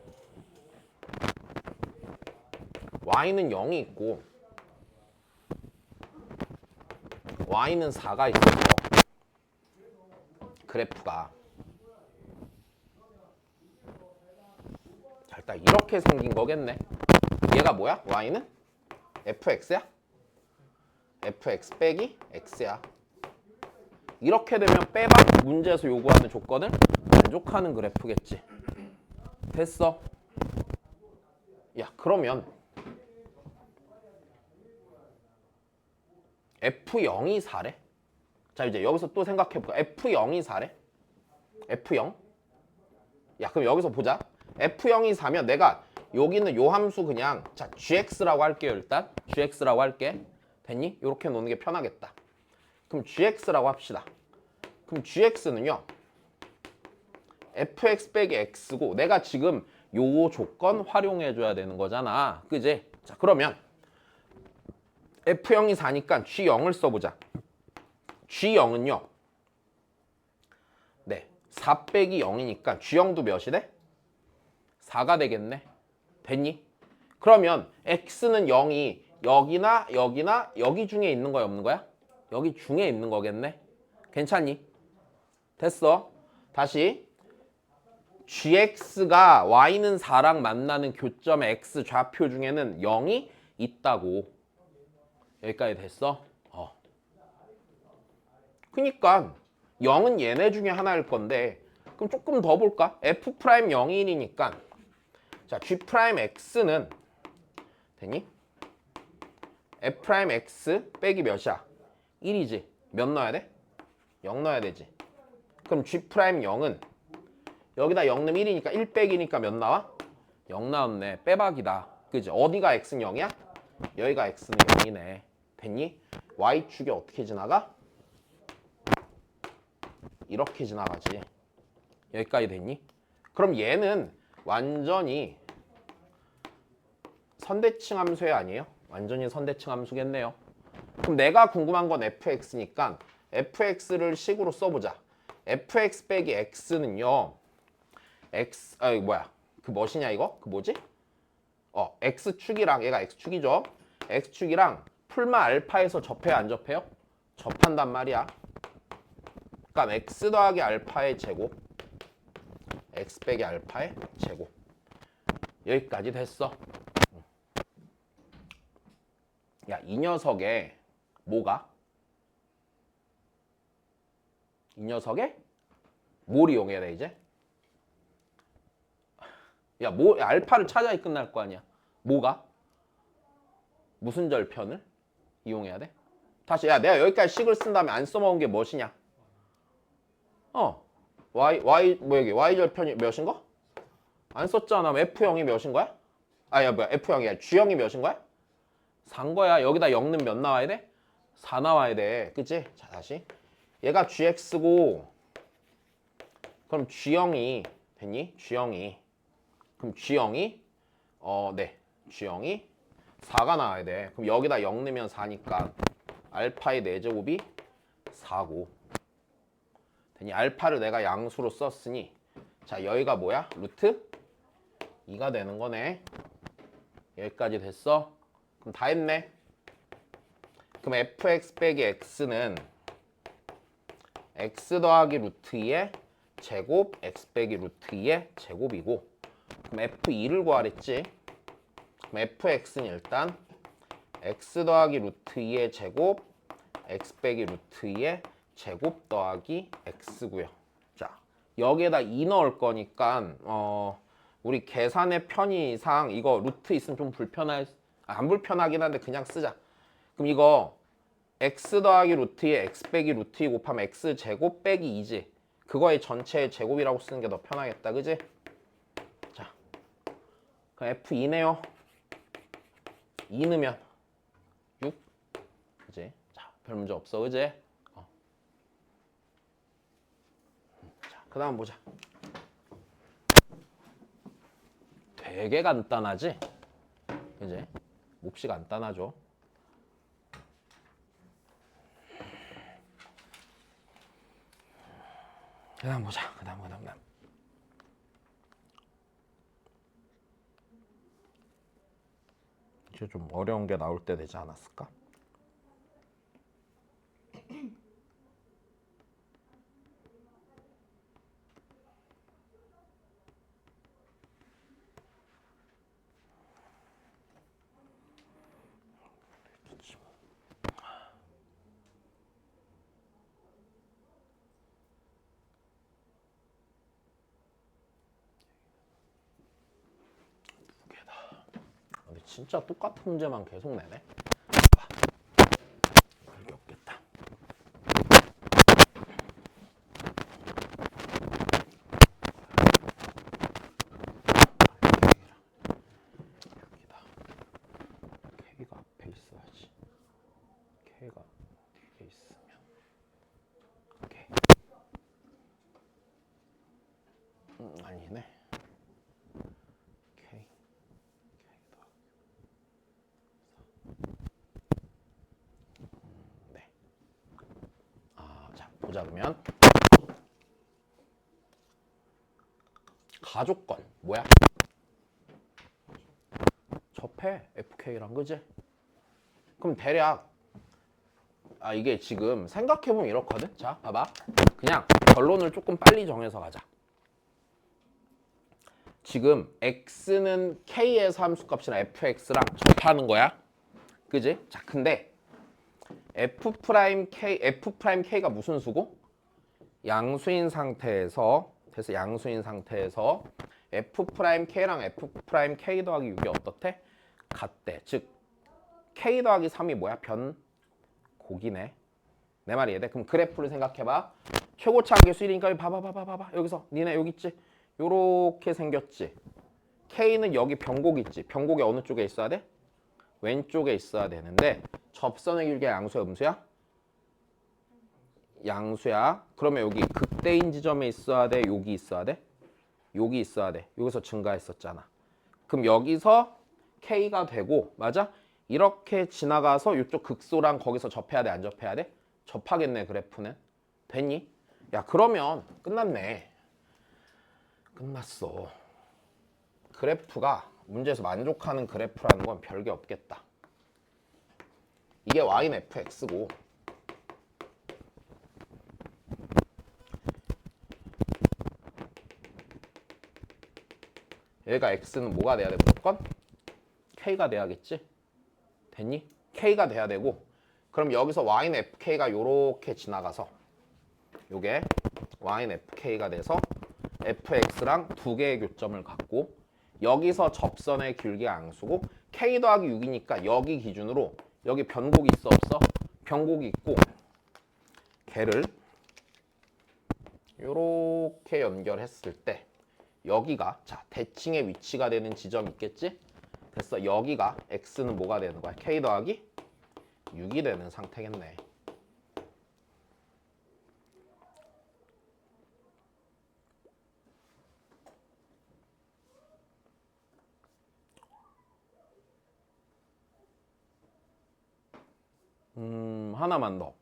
y는 0이 있고 y는 4가 있어서 그래프가 자, 일단 이렇게 생긴 거겠네. 얘가 뭐야? y는 fx야? fx 빼기 x야. 이렇게 되면 빼박 문제에서 요구하는 조건을 만족하는 그래프겠지. 됐어? 야, 그러면 F0이 4래? 자, 이제 여기서 또 생각해볼까? F0이 4래? F0? 야, 그럼 여기서 보자. F0이 4면 내가 여기는 요 함수 그냥 자, gx라고 할게요. 일단 gx라고 할게. 됐니? 이렇게 놓는 게 편하겠다. 그럼 gx라고 합시다. 그럼 gx는요 fx 빼기 x고 내가 지금 요 조건 활용해줘야 되는 거잖아. 그지? 자, 그러면 F0이 4니까 G0을 써보자. G0은요. 네, 4 빼기 0이니까 G0도 몇이 돼? 4가 되겠네. 됐니? 그러면 X는 0이 여기나 여기나 여기 중에 있는 거야 없는 거야? 여기 중에 있는 거겠네. 괜찮니? 됐어. 다시 GX가 Y는 4랑 만나는 교점 X 좌표 중에는 0이 있다고. 여기까지 됐어? 그니까 0은 얘네 중에 하나일 건데 그럼 조금 더 볼까? F' 0이 1이니까 자, G'X는 되니? F'X 빼기 몇이야? 1이지. 몇 넣어야 돼? 0 넣어야 되지. 그럼 G'0은 여기다 0 넣으면 1이니까 1 빼기니까 몇 나와? 0 나왔네. 빼박이다. 그지? 어디가 X는 0이야? 여기가 X는 0이네. 됐니? Y축이 어떻게 지나가? 이렇게 지나가지. 여기까지 됐니? 그럼 얘는 완전히 선대칭 함수의 아니에요? 완전히 선대칭 함수겠네요. 그럼 내가 궁금한 건 fx니까 fx를 식으로 써보자. fx 빼기 x는요. 그 뭐시냐 이거? 그 뭐지? x축이랑 얘가 x축이죠. x축이랑 풀마 알파에서 접해요 안 접해요? 접한단 말이야. 그러니까 x 더하기 알파의 제곱 x 빼기 알파의 제곱 여기까지 됐어. 야, 이 녀석의 뭐가? 이 녀석의 뭘 이용해야 돼 이제? 야, 알파를 찾아야 끝날 거 아니야. 뭐가? 무슨 절편을 이용해야 돼? 다시 야, 내가 여기까지 식을 쓴 다음에 안 써먹은 게 무엇이냐? 뭐 여기 y 절편이 몇인 거? 안 썼잖아. F형이 몇인 거야? 야 뭐야 F형이야. G형이 몇인 거야? 4인 거야. 여기다 0는 몇 나와야 돼? 4 나와야 돼. 그치? 자 다시 얘가 GX고 그럼 G형이 됐니? G형이 그럼 G형이 네 G형이 4가 나와야 돼. 그럼 여기다 0 넣으면 4니까 알파의 4제곱이 4고 되니 알파를 내가 양수로 썼으니 자 여기가 뭐야? 루트 2가 되는 거네. 여기까지 됐어? 그럼 다 했네. 그럼 fx 빼기 x는 x 더하기 루트 2의 제곱 x 빼기 루트 2의 제곱이고 그럼 f2를 구하랬지. 그럼 fx는 일단 x 더하기 루트 2의 제곱 x 빼기 루트 2의 제곱 더하기 x고요. 자 여기에다 2 넣을 거니까 우리 계산의 편의상 이거 루트 있으면 좀 안 불편하긴 한데 그냥 쓰자. 그럼 이거 x 더하기 루트 2의 x 빼기 루트 2 곱하면 x 제곱 빼기 2지. 그거의 전체의 제곱이라고 쓰는 게 더 편하겠다. 그지? 자 그럼 f2네요. 2 넣으면 6. 그지? 자, 별 문제 없어. 그지? 자, 그 다음 보자. 되게 간단하지? 그지? 몹시 간단하죠? 그 다음 보자. 그 다음. 이제 좀 어려운 게 나올 때 되지 않았을까? 근데 진짜 똑같은 문제만 계속 내네. 봐. 그게 없겠다. 여기다. K가 앞에 있어야지. K가 뒤에 있으면. 오케이. 아니네. K. 네. 자 보자 그러면. 가족권 뭐야? 접해 FK랑 그지? 그럼 대략 이게 지금 생각해보면 이렇거든? 자 봐봐 그냥 결론을 조금 빨리 정해서 가자. 지금 x는 k에서 함수값이나 fx랑 접하는 거야 그지? 자 근데 f'k가 무슨 수고? 양수인 상태에서 됐어. 양수인 상태에서 f'k랑 f'k 더하기 6이 어떻대? 같대. 즉 k 더하기 3이 뭐야? 변곡이네. 내 말이 이해돼? 그럼 그래프를 생각해봐. 최고차항계수 1이니까 봐봐. 여기서 니네 여기 있지? 요렇게 생겼지? k는 여기 변곡 있지? 변곡이 어느 쪽에 있어야 돼? 왼쪽에 있어야 되는데 접선의 길이가 양수야 음수야? 양수야. 그러면 여기 극대인 지점에 있어야 돼? 여기 있어야 돼? 여기 있어야 돼. 여기서 증가했었잖아. 그럼 여기서 K가 되고 맞아? 이렇게 지나가서 이쪽 극소랑 거기서 접해야 돼? 안 접해야 돼? 접하겠네 그래프는. 됐니? 야 그러면 끝났네. 끝났어. 그래프가 문제에서 만족하는 그래프라는 건 별게 없겠다. 이게 y는 fx고 얘가 x는 뭐가 돼야 돼 무조건? k가 돼야겠지? 됐니? k가 돼야 되고 그럼 여기서 y는 fk가 요렇게 지나가서 요게 y는 fk가 돼서 fx랑 두 개의 교점을 갖고 여기서 접선의 길이가 앙수고 k 더하기 6이니까 여기 기준으로 여기 변곡이 있어 없어? 변곡이 있고 걔를 요렇게 연결했을 때 여기가 자 대칭의 위치가 되는 지점이 있겠지? 됐어. 여기가 x는 뭐가 되는 거야? k 더하기 6이 되는 상태겠네. 하나만 더.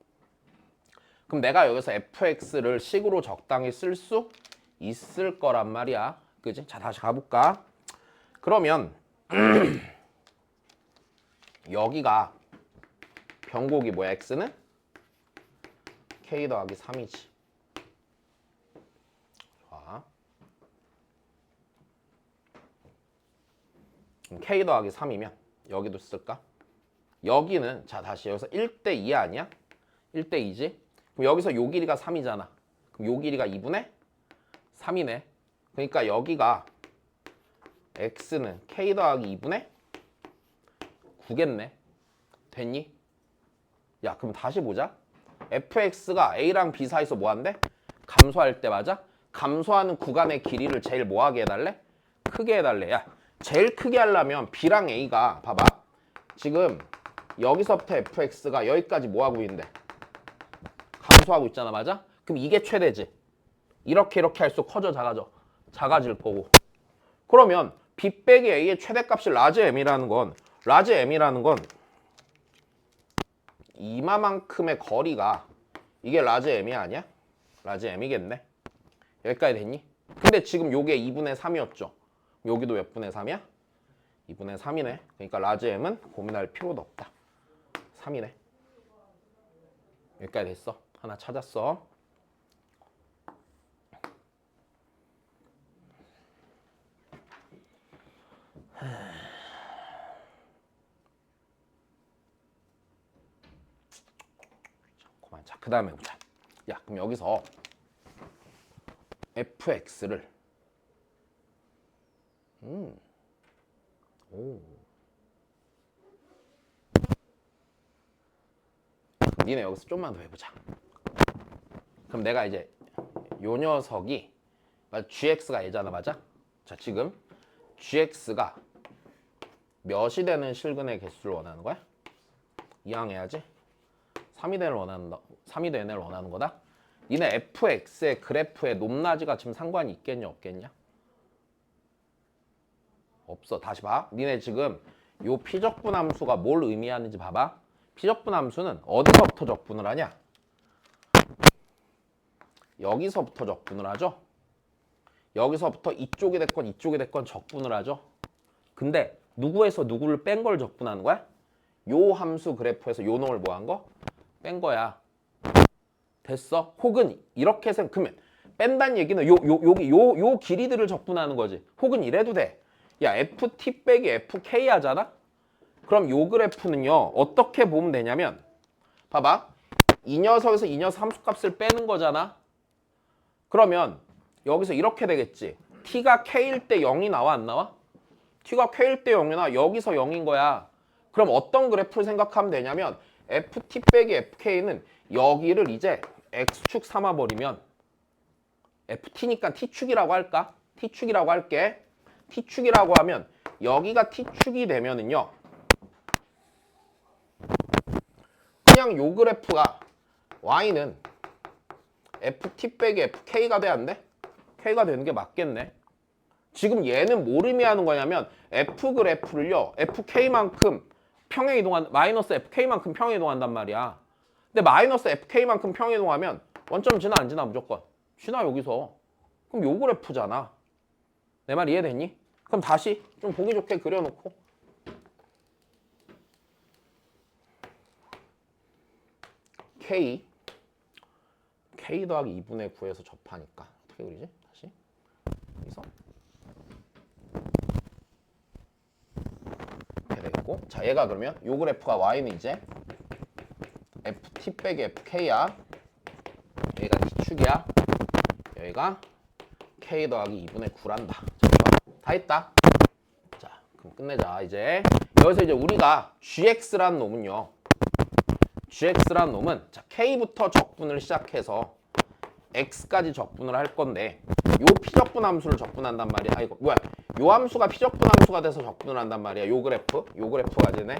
그럼 내가 여기서 fx를 식으로 적당히 쓸 수 있을 거란 말이야. 그지? 자, 다시 가볼까? 그러면 여기가 변곡이 뭐야? x는? k 더하기 3이지. 자, 그럼 k 더하기 3이면 여기도 쓸까? 여기는 자 다시 여기서 1대 2 아니야? 1대 2지? 그럼 여기서 요 길이가 3이잖아. 그럼 요 길이가 2분의 3이네. 그러니까 여기가 x는 k 더하기 2분의 9겠네. 됐니? 야 그럼 다시 보자. fx가 a랑 b 사이에서 뭐 한대? 감소할 때 맞아? 감소하는 구간의 길이를 제일 뭐하게 해달래? 크게 해달래. 야 제일 크게 하려면 b랑 a가 봐봐. 지금 여기서부터 fx가 여기까지 뭐하고 있는데? 감소하고 있잖아, 맞아? 그럼 이게 최대지. 이렇게 할수록 커져, 작아져? 작아질 거고. 그러면 b 빼기 a의 최대값이 라지 m이라는 건 이마만큼의 거리가 이게 라지 m이 아니야? 라지 m이겠네. 여기까지 됐니? 근데 지금 요게 2분의 3이었죠? 여기도 몇 분의 3이야? 2분의 3이네. 그러니까 라지 m은 고민할 필요도 없다. 3이네. 여기까지 됐어. 하나 찾았어. 그만. 자, 그 다음에 보자. 야, 그럼 여기서 fx를 니네 여기서 좀만 더 해보자. 그럼 내가 이제 요 녀석이 gx가 얘잖아, 맞아? 자, 지금 gx가 몇이 되는 실근의 개수를 원하는 거야? 이항해야지. 3이 되는 애를 원하는 거다. 니네 fx의 그래프의 높낮이가 지금 상관이 있겠냐 없겠냐? 없어. 다시 봐. 니네 지금 요 피적분 함수가 뭘 의미하는지 봐봐. 피적분 함수는 어디서부터 적분을 하냐? 여기서부터 적분을 하죠. 여기서부터 이쪽이 됐건 이쪽이 됐건 적분을 하죠. 근데 누구에서 누구를 뺀 걸 적분하는 거야? 요 함수 그래프에서 요 놈을 뭐 한 거? 뺀 거야. 됐어? 혹은 이렇게 생각하면 뺀다는 얘기는 여기 요 길이들을 적분하는 거지. 혹은 이래도 돼. 야 ft 빼기 fk 하잖아? 그럼 요 그래프는요 어떻게 보면 되냐면 봐봐. 이 녀석에서 이 녀석 함수값을 빼는 거잖아. 그러면 여기서 이렇게 되겠지. t가 k일 때 0이 나와 안 나와? t가 k일 때 0이 나와. 여기서 0인 거야. 그럼 어떤 그래프를 생각하면 되냐면 ft 빼기 fk는 여기를 이제 x축 삼아버리면 ft니까 t축이라고 할까? t축이라고 할게. t축이라고 하면 여기가 t축이 되면은요 그냥 요 그래프가 y는 ft 빼기 fk가 돼야 안 돼? k가 되는 게 맞겠네. 지금 얘는 뭘 의미하는 거냐면 f 그래프를요 fk만큼 평행 이동한 마이너스 fk만큼 평행 이동한단 말이야. 근데 마이너스 fk만큼 평행 이동하면 원점 지나 안 지나? 무조건 지나. 여기서 그럼 요 그래프잖아. 내 말 이해됐니? 그럼 다시 좀 보기 좋게 그려놓고 k 더하기 2분의 9에서 접하니까 어떻게 그리지? 다시 여기서 이렇게 되겠고, 자 얘가 그러면 요 그래프가 y는 이제 ft 빼기 fk야. 얘가 t축 축이야. 여기가 K 더하기 2분의 9란다. 자, 다 했다. 자, 그럼 끝내자. 이제 여기서 이제 우리가 GX라는 놈은요. GX라는 놈은 자, K부터 적분을 시작해서 X까지 적분을 할 건데 요 피적분 함수를 적분한단 말이야. 아 이거 뭐야? 요 함수가 피적분 함수가 돼서 적분을 한단 말이야. 요 그래프가 되네.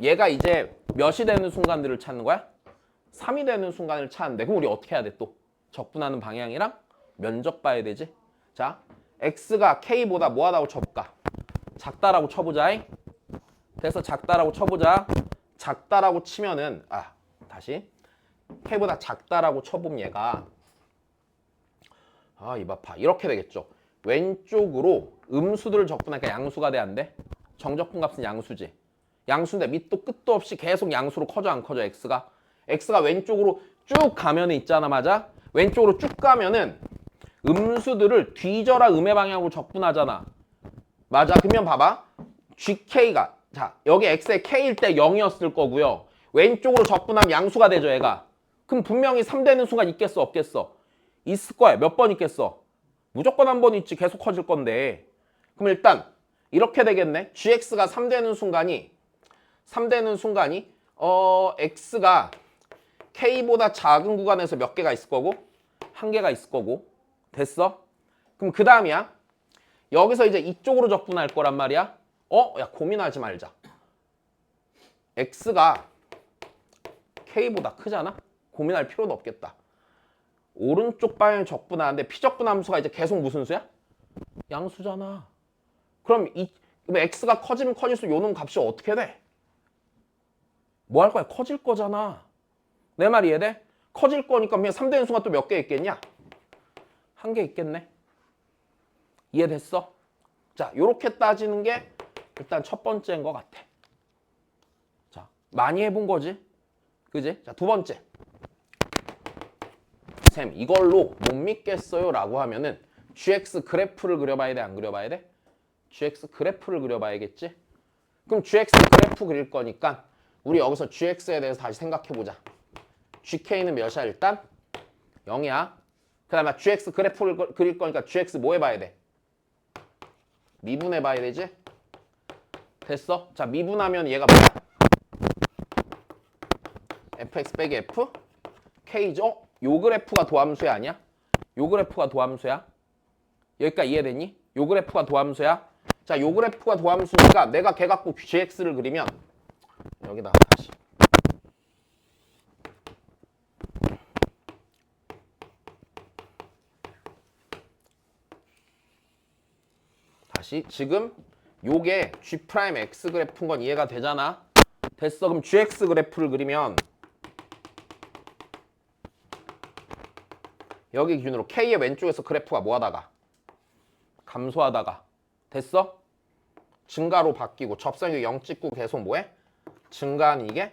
얘가 이제 몇이 되는 순간들을 찾는 거야? 3이 되는 순간을 찾는데 그럼 우리 어떻게 해야 돼 또? 적분하는 방향이랑 면적 봐야 되지. 자, X가 K보다 뭐하다고 쳐볼까? 작다라고 쳐보자. 그래서 작다라고 쳐보자. 작다라고 치면은 다시 K보다 작다라고 쳐보면 얘가 이봐 봐 이렇게 되겠죠. 왼쪽으로 음수들을 적분하니까 양수가 돼 안 돼? 정적분 값은 양수지. 양수인데 밑도 끝도 없이 계속 양수로 커져 안 커져 X가 왼쪽으로 쭉 가면은 있잖아. 맞아? 왼쪽으로 쭉 가면은 음수들을 뒤져라 음의 방향으로 적분하잖아. 맞아? 그러면 봐봐. GK가 자 여기 X의 K일 때 0이었을 거고요. 왼쪽으로 적분하면 양수가 되죠 얘가. 그럼 분명히 3 되는 순간 있겠어 없겠어? 있을 거야. 몇 번 있겠어? 무조건 한 번 있지. 계속 커질 건데. 그럼 일단 이렇게 되겠네. GX가 3 되는 순간이 X가 K보다 작은 구간에서 몇 개가 있을 거고? 한 개가 있을 거고. 됐어? 그럼 그 다음이야. 여기서 이제 이쪽으로 적분할 거란 말이야. 야 고민하지 말자. X가 K보다 크잖아? 고민할 필요도 없겠다. 오른쪽 방향 적분하는데 피적분 함수가 이제 계속 무슨 수야? 양수잖아. 그럼 X가 커지면 커질수록 요놈 값이 어떻게 돼? 뭐 할 거야? 커질 거잖아. 내 말이 이해돼? 커질 거니까 그냥 3 되는 순간 또 몇 개 있겠냐? 한 개 있겠네. 이해됐어? 자, 요렇게 따지는 게 일단 첫 번째인 것 같아. 자, 많이 해본 거지? 그지? 자, 두 번째. 쌤, 이걸로 못 믿겠어요 라고 하면은 GX 그래프를 그려봐야 돼? 안 그려봐야 돼? GX 그래프를 그려봐야겠지? 그럼 GX 그래프 그릴 거니까 우리 여기서 GX에 대해서 다시 생각해보자. GK는 몇이야 일단? 0이야. 그 다음에 GX 그래프를 그릴 거니까 GX 뭐 해봐야 돼? 미분해봐야 되지? 됐어? 자, 미분하면 얘가 뭐야? fx 빼기 f? k죠? 요 그래프가 도함수야 아니야? 요 그래프가 도함수야? 여기까지 이해됐니? 요 그래프가 도함수야? 자, 요 그래프가 도함수니까 내가 걔 갖고 gx를 그리면 여기다가 다시 지금 요게 G'X 그래프인 건 이해가 되잖아? 됐어. 그럼 GX 그래프를 그리면 여기 기준으로 K의 왼쪽에서 그래프가 뭐 하다가? 감소하다가. 됐어? 증가로 바뀌고 접선이 0 찍고 계속 뭐해? 증가하는 이게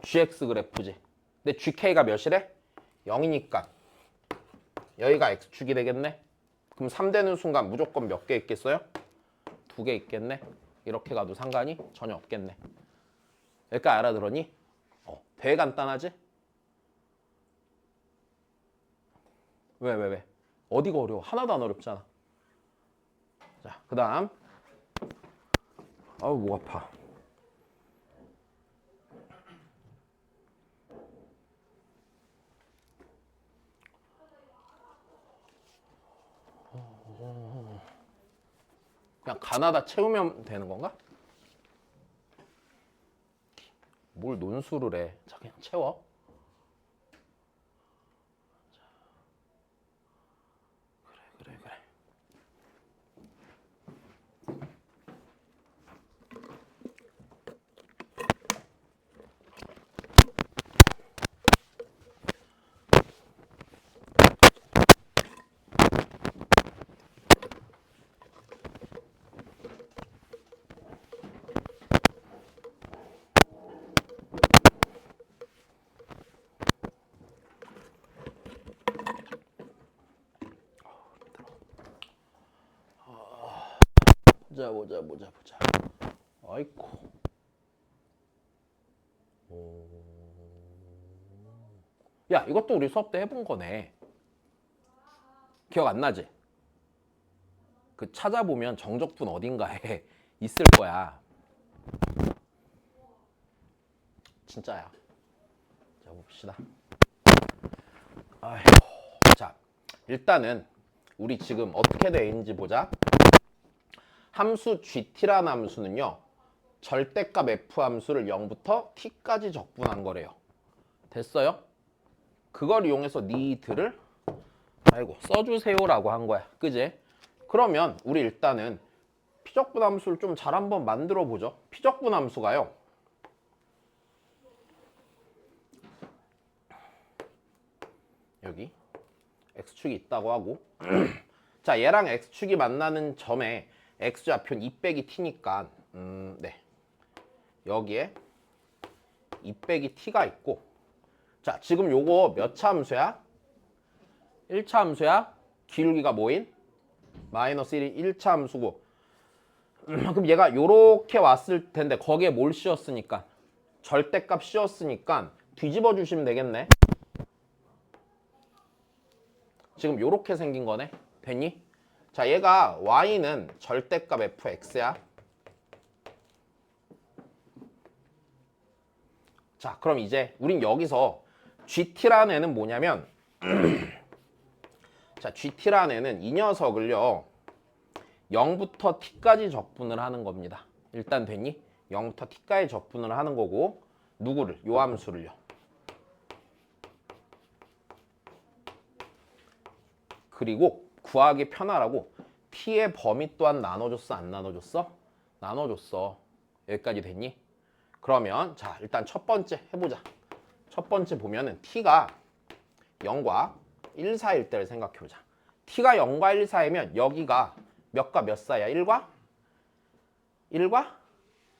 GX 그래프지. 근데 GK가 몇이래? 0이니까 여기가 X축이 되겠네. 그럼 3 되는 순간 무조건 몇 개 있겠어요? 2개 있겠네. 이렇게 가도 상관이 전혀 없겠네. 여기까지 알아들었니? 되게 간단하지? 왜? 어디가 어려워? 하나도 안 어렵잖아. 자, 그 다음. 아우, 목 아파. 그냥 가나다 채우면 되는 건가? 뭘 논술을 해. 자, 그냥 채워. 그래. 보자. 아이고. 야, 이것도 우리 수업 때 해본 거네. 기억 안 나지? 그 찾아보면 정적분 어딘가에 있을 거야. 진짜야. 자, 봅시다. 아휴. 자, 일단은 우리 지금 어떻게 돼 있는지 보자. 함수 gt라는 함수는요, 절대값 f 함수를 0부터 t까지 적분한 거래요. 됐어요? 그걸 이용해서 니들을 써주세요라고 한 거야. 그지? 그러면 우리 일단은 피적분 함수를 좀 잘 한번 만들어 보죠. 피적분 함수가요, 여기 x축이 있다고 하고 자, 얘랑 x축이 만나는 점에 x좌표는 2 빼기 t니까 네, 여기에 2 빼기 t가 있고, 자, 지금 요거 몇 차 함수야? 1차 함수야. 기울기가 뭐인? 마이너스 1이 1차 함수고 그럼 얘가 요렇게 왔을 텐데 거기에 뭘 씌웠으니까? 절대값 씌웠으니까 뒤집어 주시면 되겠네. 지금 요렇게 생긴 거네. 됐니? 자, 얘가 y는 절대값 fx야. 자, 그럼 이제 우린 여기서 gt라는 애는 뭐냐면 자, gt라는 애는 이 녀석을요 0부터 t까지 적분을 하는 겁니다. 일단 됐니? 0부터 t까지 적분을 하는 거고, 누구를? 요 함수를요. 그리고 구하기 편하라고 t의 범위 또한 나눠줬어? 안 나눠줬어? 나눠줬어. 여기까지 됐니? 그러면 자, 일단 첫 번째 해보자. 첫 번째 보면은 t가 0과 1 사이일 때를 생각해보자. t가 0과 1 사이면 여기가 몇과 몇 사이야? 1과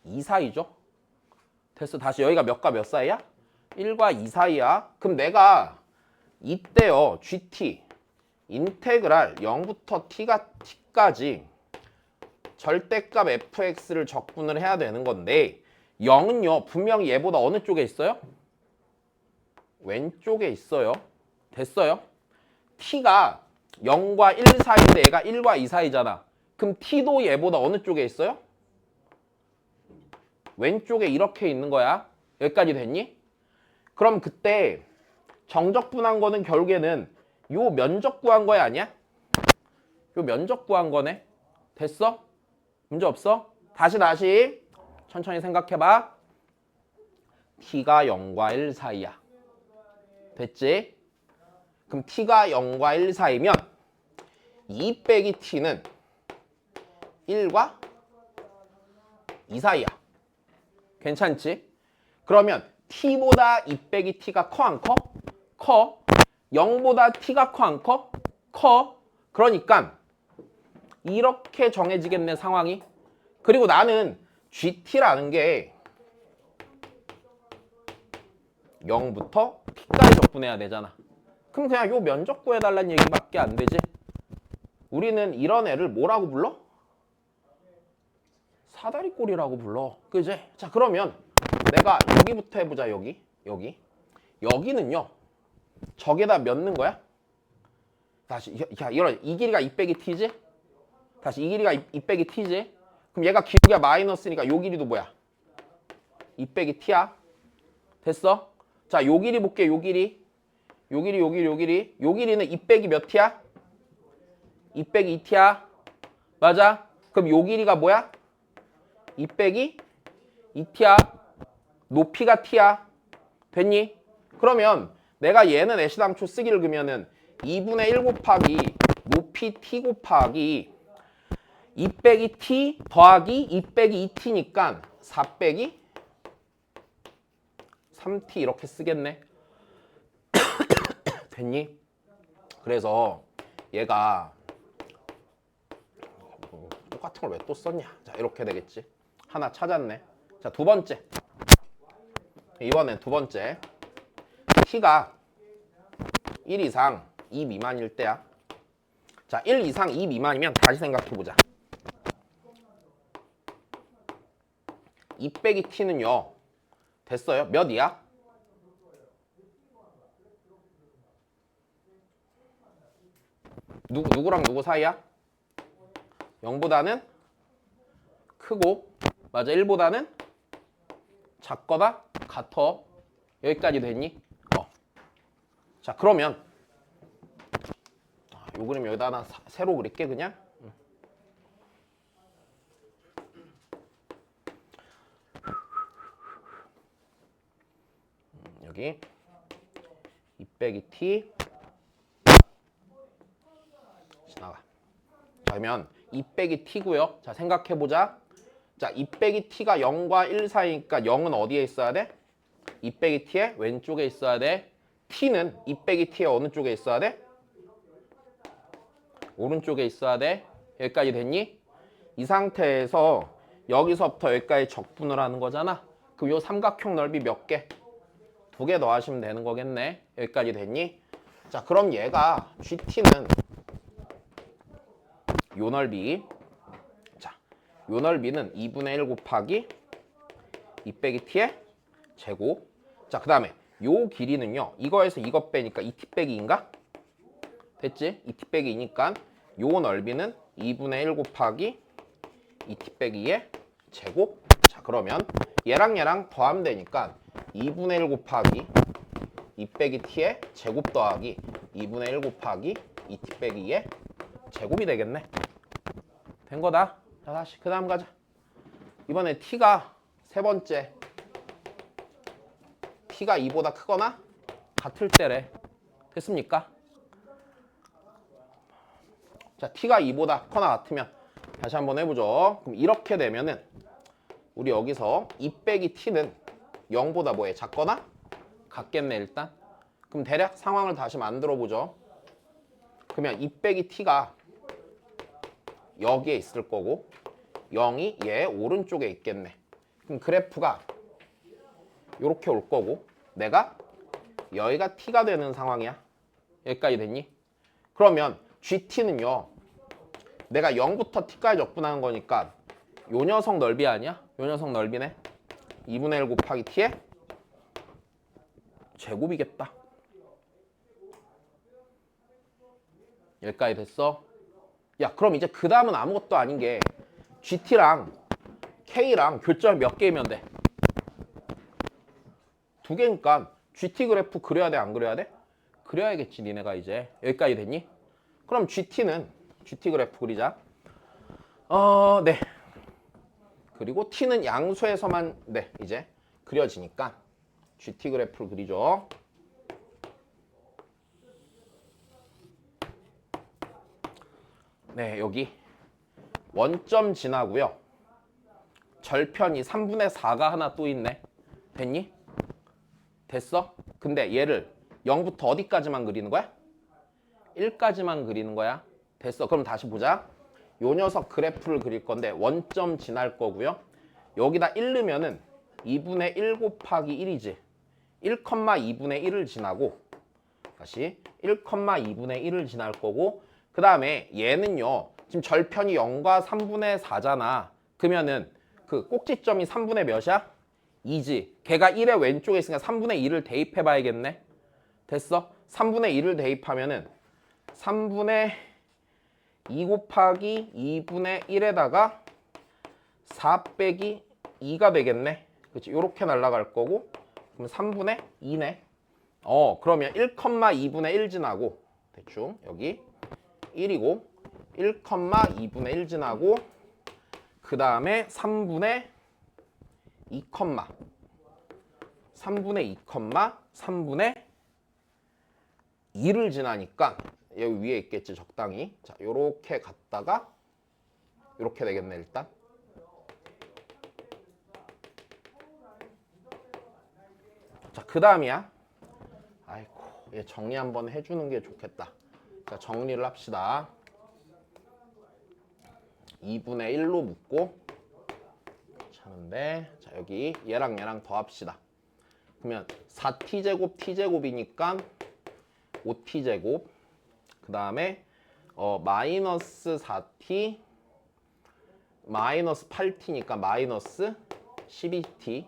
2 사이죠. 됐어. 다시 여기가 몇과 몇 사이야? 1과 2 사이야. 그럼 내가 이때요 gt 인테그랄 0부터 t까지 절대값 fx를 적분을 해야 되는 건데, 0은요 분명히 얘보다 어느 쪽에 있어요? 왼쪽에 있어요. 됐어요? t가 0과 1 사이인데 얘가 1과 2 사이잖아. 그럼 t도 얘보다 어느 쪽에 있어요? 왼쪽에 이렇게 있는 거야. 여기까지 됐니? 그럼 그때 정적분한 거는 결국에는 요 면적 구한 거야, 아니야? 요 면적 구한 거네. 됐어? 문제 없어? 다시 천천히 생각해봐. t가 0과 1 사이야. 됐지? 그럼 t가 0과 1 사이면 2 빼기 t는 1과 2 사이야. 괜찮지? 그러면 t보다 2 빼기 t가 커 안 커? 커. 0보다 t가 커 안 커? 커. 그러니까 이렇게 정해지겠네, 상황이. 그리고 나는 gt라는 게 0부터 t까지 적분해야 되잖아. 그럼 그냥 요 면적 구해달라는 얘기밖에 안 되지. 우리는 이런 애를 뭐라고 불러? 사다리꼴이라고 불러. 그지? 자, 그러면 내가 여기부터 해보자. 여기는요 저기다 몇 넣는 거야? 다시 이런 이 길이가 2 빼기 t지? 다시 이 길이가 2 빼기 t지? 그럼 얘가 길이가 마이너스니까 요 길이도 뭐야? 2 빼기 t야. 됐어? 자, 요 길이 볼게. 요 길이는 2 빼기 몇 t야? 2 빼기 2t야. 맞아? 그럼 요 길이가 뭐야? 2 빼기 2t야. 높이가 t야. 됐니? 그러면 내가 얘는 애시당초 쓰기를 그러면은 2분의 1 곱하기 높이 t 곱하기 2 빼기 t 더하기 2 빼기 2t니까 4 빼기 3t 이렇게 쓰겠네. 됐니? 그래서 얘가 똑같은 걸 왜 또 썼냐? 자, 이렇게 되겠지. 하나 찾았네. 자, 두 번째. 이번엔 두 번째. t가 1 이상 2 미만일 때야. 자, 1 이상 2 미만이면 다시 생각해보자. 2 빼기 t는요. 됐어요? 몇이야? 누구랑 누구 사이야? 0보다는 크고 맞아 1보다는 작거나 같아. 여기까지 됐니? 자 그러면 요 그림 여기다 하나 새로 그릴게 그냥. 여기 2 빼기 t 지나가. 자 그러면 2 빼기 t고요. 자 생각해보자. 자 2 빼기 t가 0과 1 사이니까 0은 어디에 있어야 돼? 2 빼기 t의 왼쪽에 있어야 돼. t는 2 빼기 t의 어느 쪽에 있어야 돼? 오른쪽에 있어야 돼. 여기까지 됐니? 이 상태에서 여기서부터 여기까지 적분을 하는 거잖아. 그럼 요 삼각형 넓이 몇 개? 2개 더하시면 되는 거겠네. 여기까지 됐니? 자 그럼 얘가 GT는 요 넓이, 자 요 넓이는 2분의 1 곱하기 2 빼기 t의 제곱. 자 그 다음에 요 길이는요, 이거에서 이거 빼니까 2t 빼기 2인가? 됐지? 2t 빼기 2니까 요 넓이는 2분의 1 곱하기 2t 빼기 2의 제곱. 자 그러면 얘랑 얘랑 더하면 되니까 2분의 1 곱하기 2 빼기 t의 제곱 더하기 2분의 1 곱하기 2t 빼기 2의 제곱이 되겠네. 된 거다. 자 다시 그 다음 가자. 이번에 t가 세 번째, t가 2보다 크거나 같을 때래. 됐습니까? 자 t가 2보다 크거나 같으면 다시 한번 해보죠. 그럼 이렇게 되면은 우리 여기서 2 빼기 t는 0보다 뭐해? 작거나 같겠네 일단. 그럼 대략 상황을 다시 만들어 보죠. 그러면 2 빼기 t가 여기에 있을 거고 0이 얘 오른쪽에 있겠네. 그럼 그래프가 이렇게 올 거고 내가 여기가 t가 되는 상황이야. 여기까지 됐니? 그러면 GT는요, 내가 0부터 t까지 적분하는 거니까 요 녀석 넓이 아니야? 요 녀석 넓이네. 2분의 1 곱하기 t의 제곱이겠다. 여기까지 됐어? 야 그럼 이제 그 다음은 아무것도 아닌 게 GT랑 K랑 교점이 몇 개이면 돼? 2개니까 GT 그래프 그려야 돼 안 그려야 돼? 그려야겠지 니네가 이제. 여기까지 됐니? 그럼 GT 그래프 그리자. 네. 그리고 T는 양수에서만 네 이제 그려지니까 GT 그래프를 그리죠. 네 여기 원점 지나고요. 절편이 3분의 4가 하나 또 있네. 됐니? 됐어? 근데 얘를 0부터 어디까지만 그리는 거야? 1까지만 그리는 거야. 됐어. 그럼 다시 보자. 요 녀석 그래프를 그릴 건데 원점 지날 거고요. 여기다 1 넣으면은 2분의 1 곱하기 1이지. 1,2분의 1을 지나고 다시 1,2분의 1을 지날 거고 그 다음에 얘는요. 지금 절편이 0과 3분의 4잖아. 그러면은 그 꼭지점이 3분의 몇이야? 2지. 걔가 1의 왼쪽에 있으니까 3분의 2를 대입해 봐야겠네. 됐어? 3분의 2를 대입하면은 3분의 2 곱하기 2분의 1에다가 4 빼기 2가 되겠네. 그치? 요렇게 날아갈 거고 그럼 3분의 2네. 그러면 1,2분의 1 지나고 대충 여기 1이고 1,2분의 1 지나고 그 다음에 3분의 2, 3분의 2를 지나니까 여기 위에 있겠지 적당히. 자 요렇게 갔다가 요렇게 되겠네 일단. 자 그 다음이야. 아이고 얘 정리 한번 해주는 게 좋겠다. 자 정리를 합시다. 2분의 1로 묶고 괜찮은데 자 여기 얘랑 얘랑 더합시다. 그러면 4t제곱 t제곱이니까 5t제곱 그 다음에 마이너스 4t 마이너스 8t니까 마이너스 12t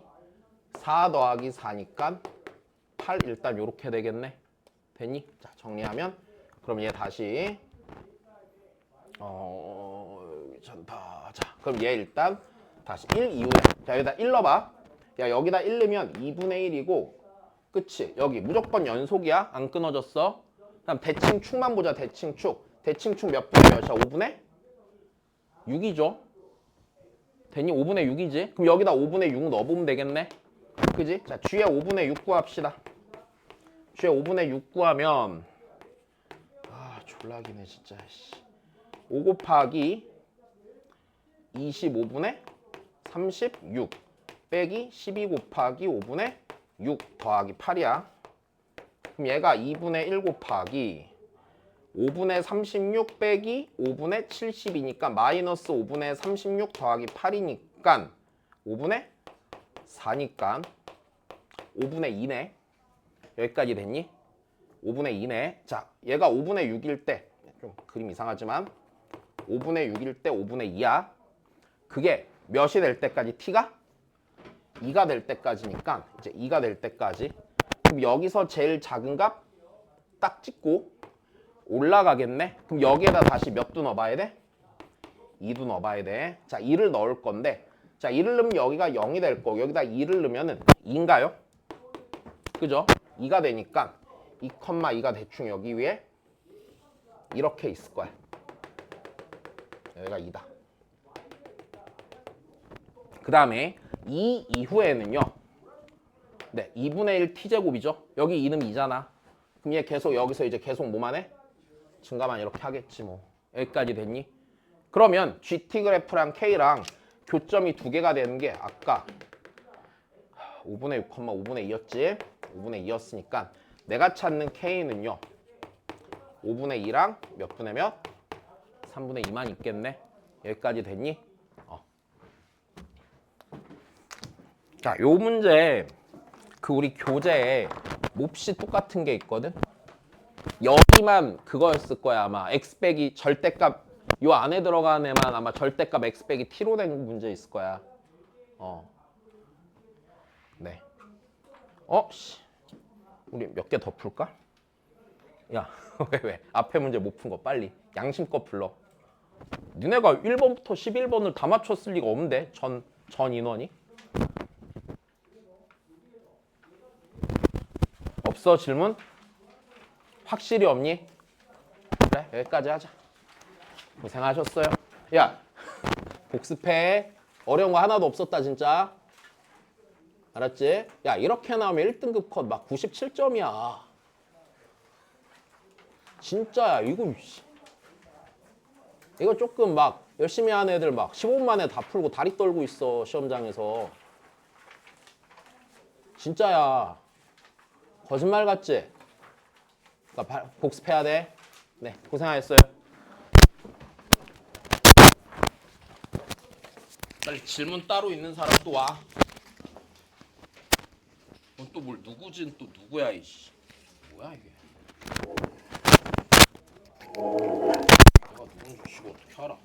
4 더하기 4니까 8 일단 요렇게 되겠네. 됐니? 자 정리하면 그럼 얘 다시 괜찮다. 자, 그럼 얘 일단 다시 1 이후에 자 여기다 1 넣어봐. 야 여기다 1 넣으면 2분의 1이고 그치? 여기 무조건 연속이야. 안 끊어졌어. 그다음 대칭축만 보자. 대칭축. 대칭축 몇 분의 몇이야? 5분의 6이죠. 됐니? 5분의 6이지. 그럼 여기다 5분의 6 넣어보면 되겠네. 그지? 자, G에 5분의 6 구합시다. G에 5분의 6 구하면 졸라기네 진짜. 5 곱하기 25분의 36 빼기 12 곱하기 5분의 6 더하기 8이야. 그럼 얘가 2분의 1 곱하기 5분의 36 빼기 5분의 70이니까 마이너스 5분의 36 더하기 8이니까 5분의 4니까 5분의 2네. 여기까지 됐니? 5분의 2네. 자, 얘가 5분의 6일 때 좀 그림 이상하지만 5분의 6일 때 5분의 2야. 그게 몇이 될 때까지 t가? 2가 될 때까지니까 이제 2가 될 때까지. 그럼 여기서 제일 작은 값 딱 찍고 올라가겠네. 그럼 여기에다 다시 몇 도 넣어봐야 돼? 2도 넣어봐야 돼. 자, 2를 넣을 건데 자, 2를 넣으면 여기가 0이 될 거고 여기다 2를 넣으면은 2인가요? 그죠? 2가 되니까 2,2가 대충 여기 위에 이렇게 있을 거야. 여기가 2다. 그 다음에 2 이후에는요. 네, 2분의 1 t제곱이죠. 여기 이름 2잖아. 그럼 얘 계속 여기서 이제 계속 뭐만 해? 증가만 이렇게 하겠지 뭐. 여기까지 됐니? 그러면 GT 그래프랑 K랑 교점이 두 개가 되는 게 아까 5분의 6, 5분의 2였지? 5분의 2였으니까 내가 찾는 K는요. 5분의 2랑 몇 분의 몇? 3분의 2만 있겠네. 여기까지 됐니? 자, 요 문제 그 우리 교재에 몹시 똑같은 게 있거든. 여기만 그거였을 거야 아마. x 빼기 절대값 요 안에 들어가는 애만 아마 절대값 x 빼기 t로 된 문제 있을 거야. 네. 씨. 우리 몇 개 더 풀까? 야, 왜? 앞에 문제 못 푼 거 빨리. 양심껏 불러. 니네가 1번부터 11번을 다 맞췄을 리가 없는데 전 인원이. 없어 질문? 확실히 없니? 그래 여기까지 하자. 고생하셨어요. 야 복습해. 어려운 거 하나도 없었다 진짜. 알았지? 야 이렇게 나오면 1등급 컷 막 97점이야. 진짜야 이거 조금 막 열심히 하는 애들 막 15분 만에 다 풀고 다리 떨고 있어 시험장에서. 진짜야. 거짓말 같지? 그러니까 복습해야 돼. 네, 고생하셨어요. 빨리 질문 따로 있는 사람 또 와. 또 뭘 누구진 또 누구야 이씨. 뭐야 이게. 내가 누군지 어떻게 알아?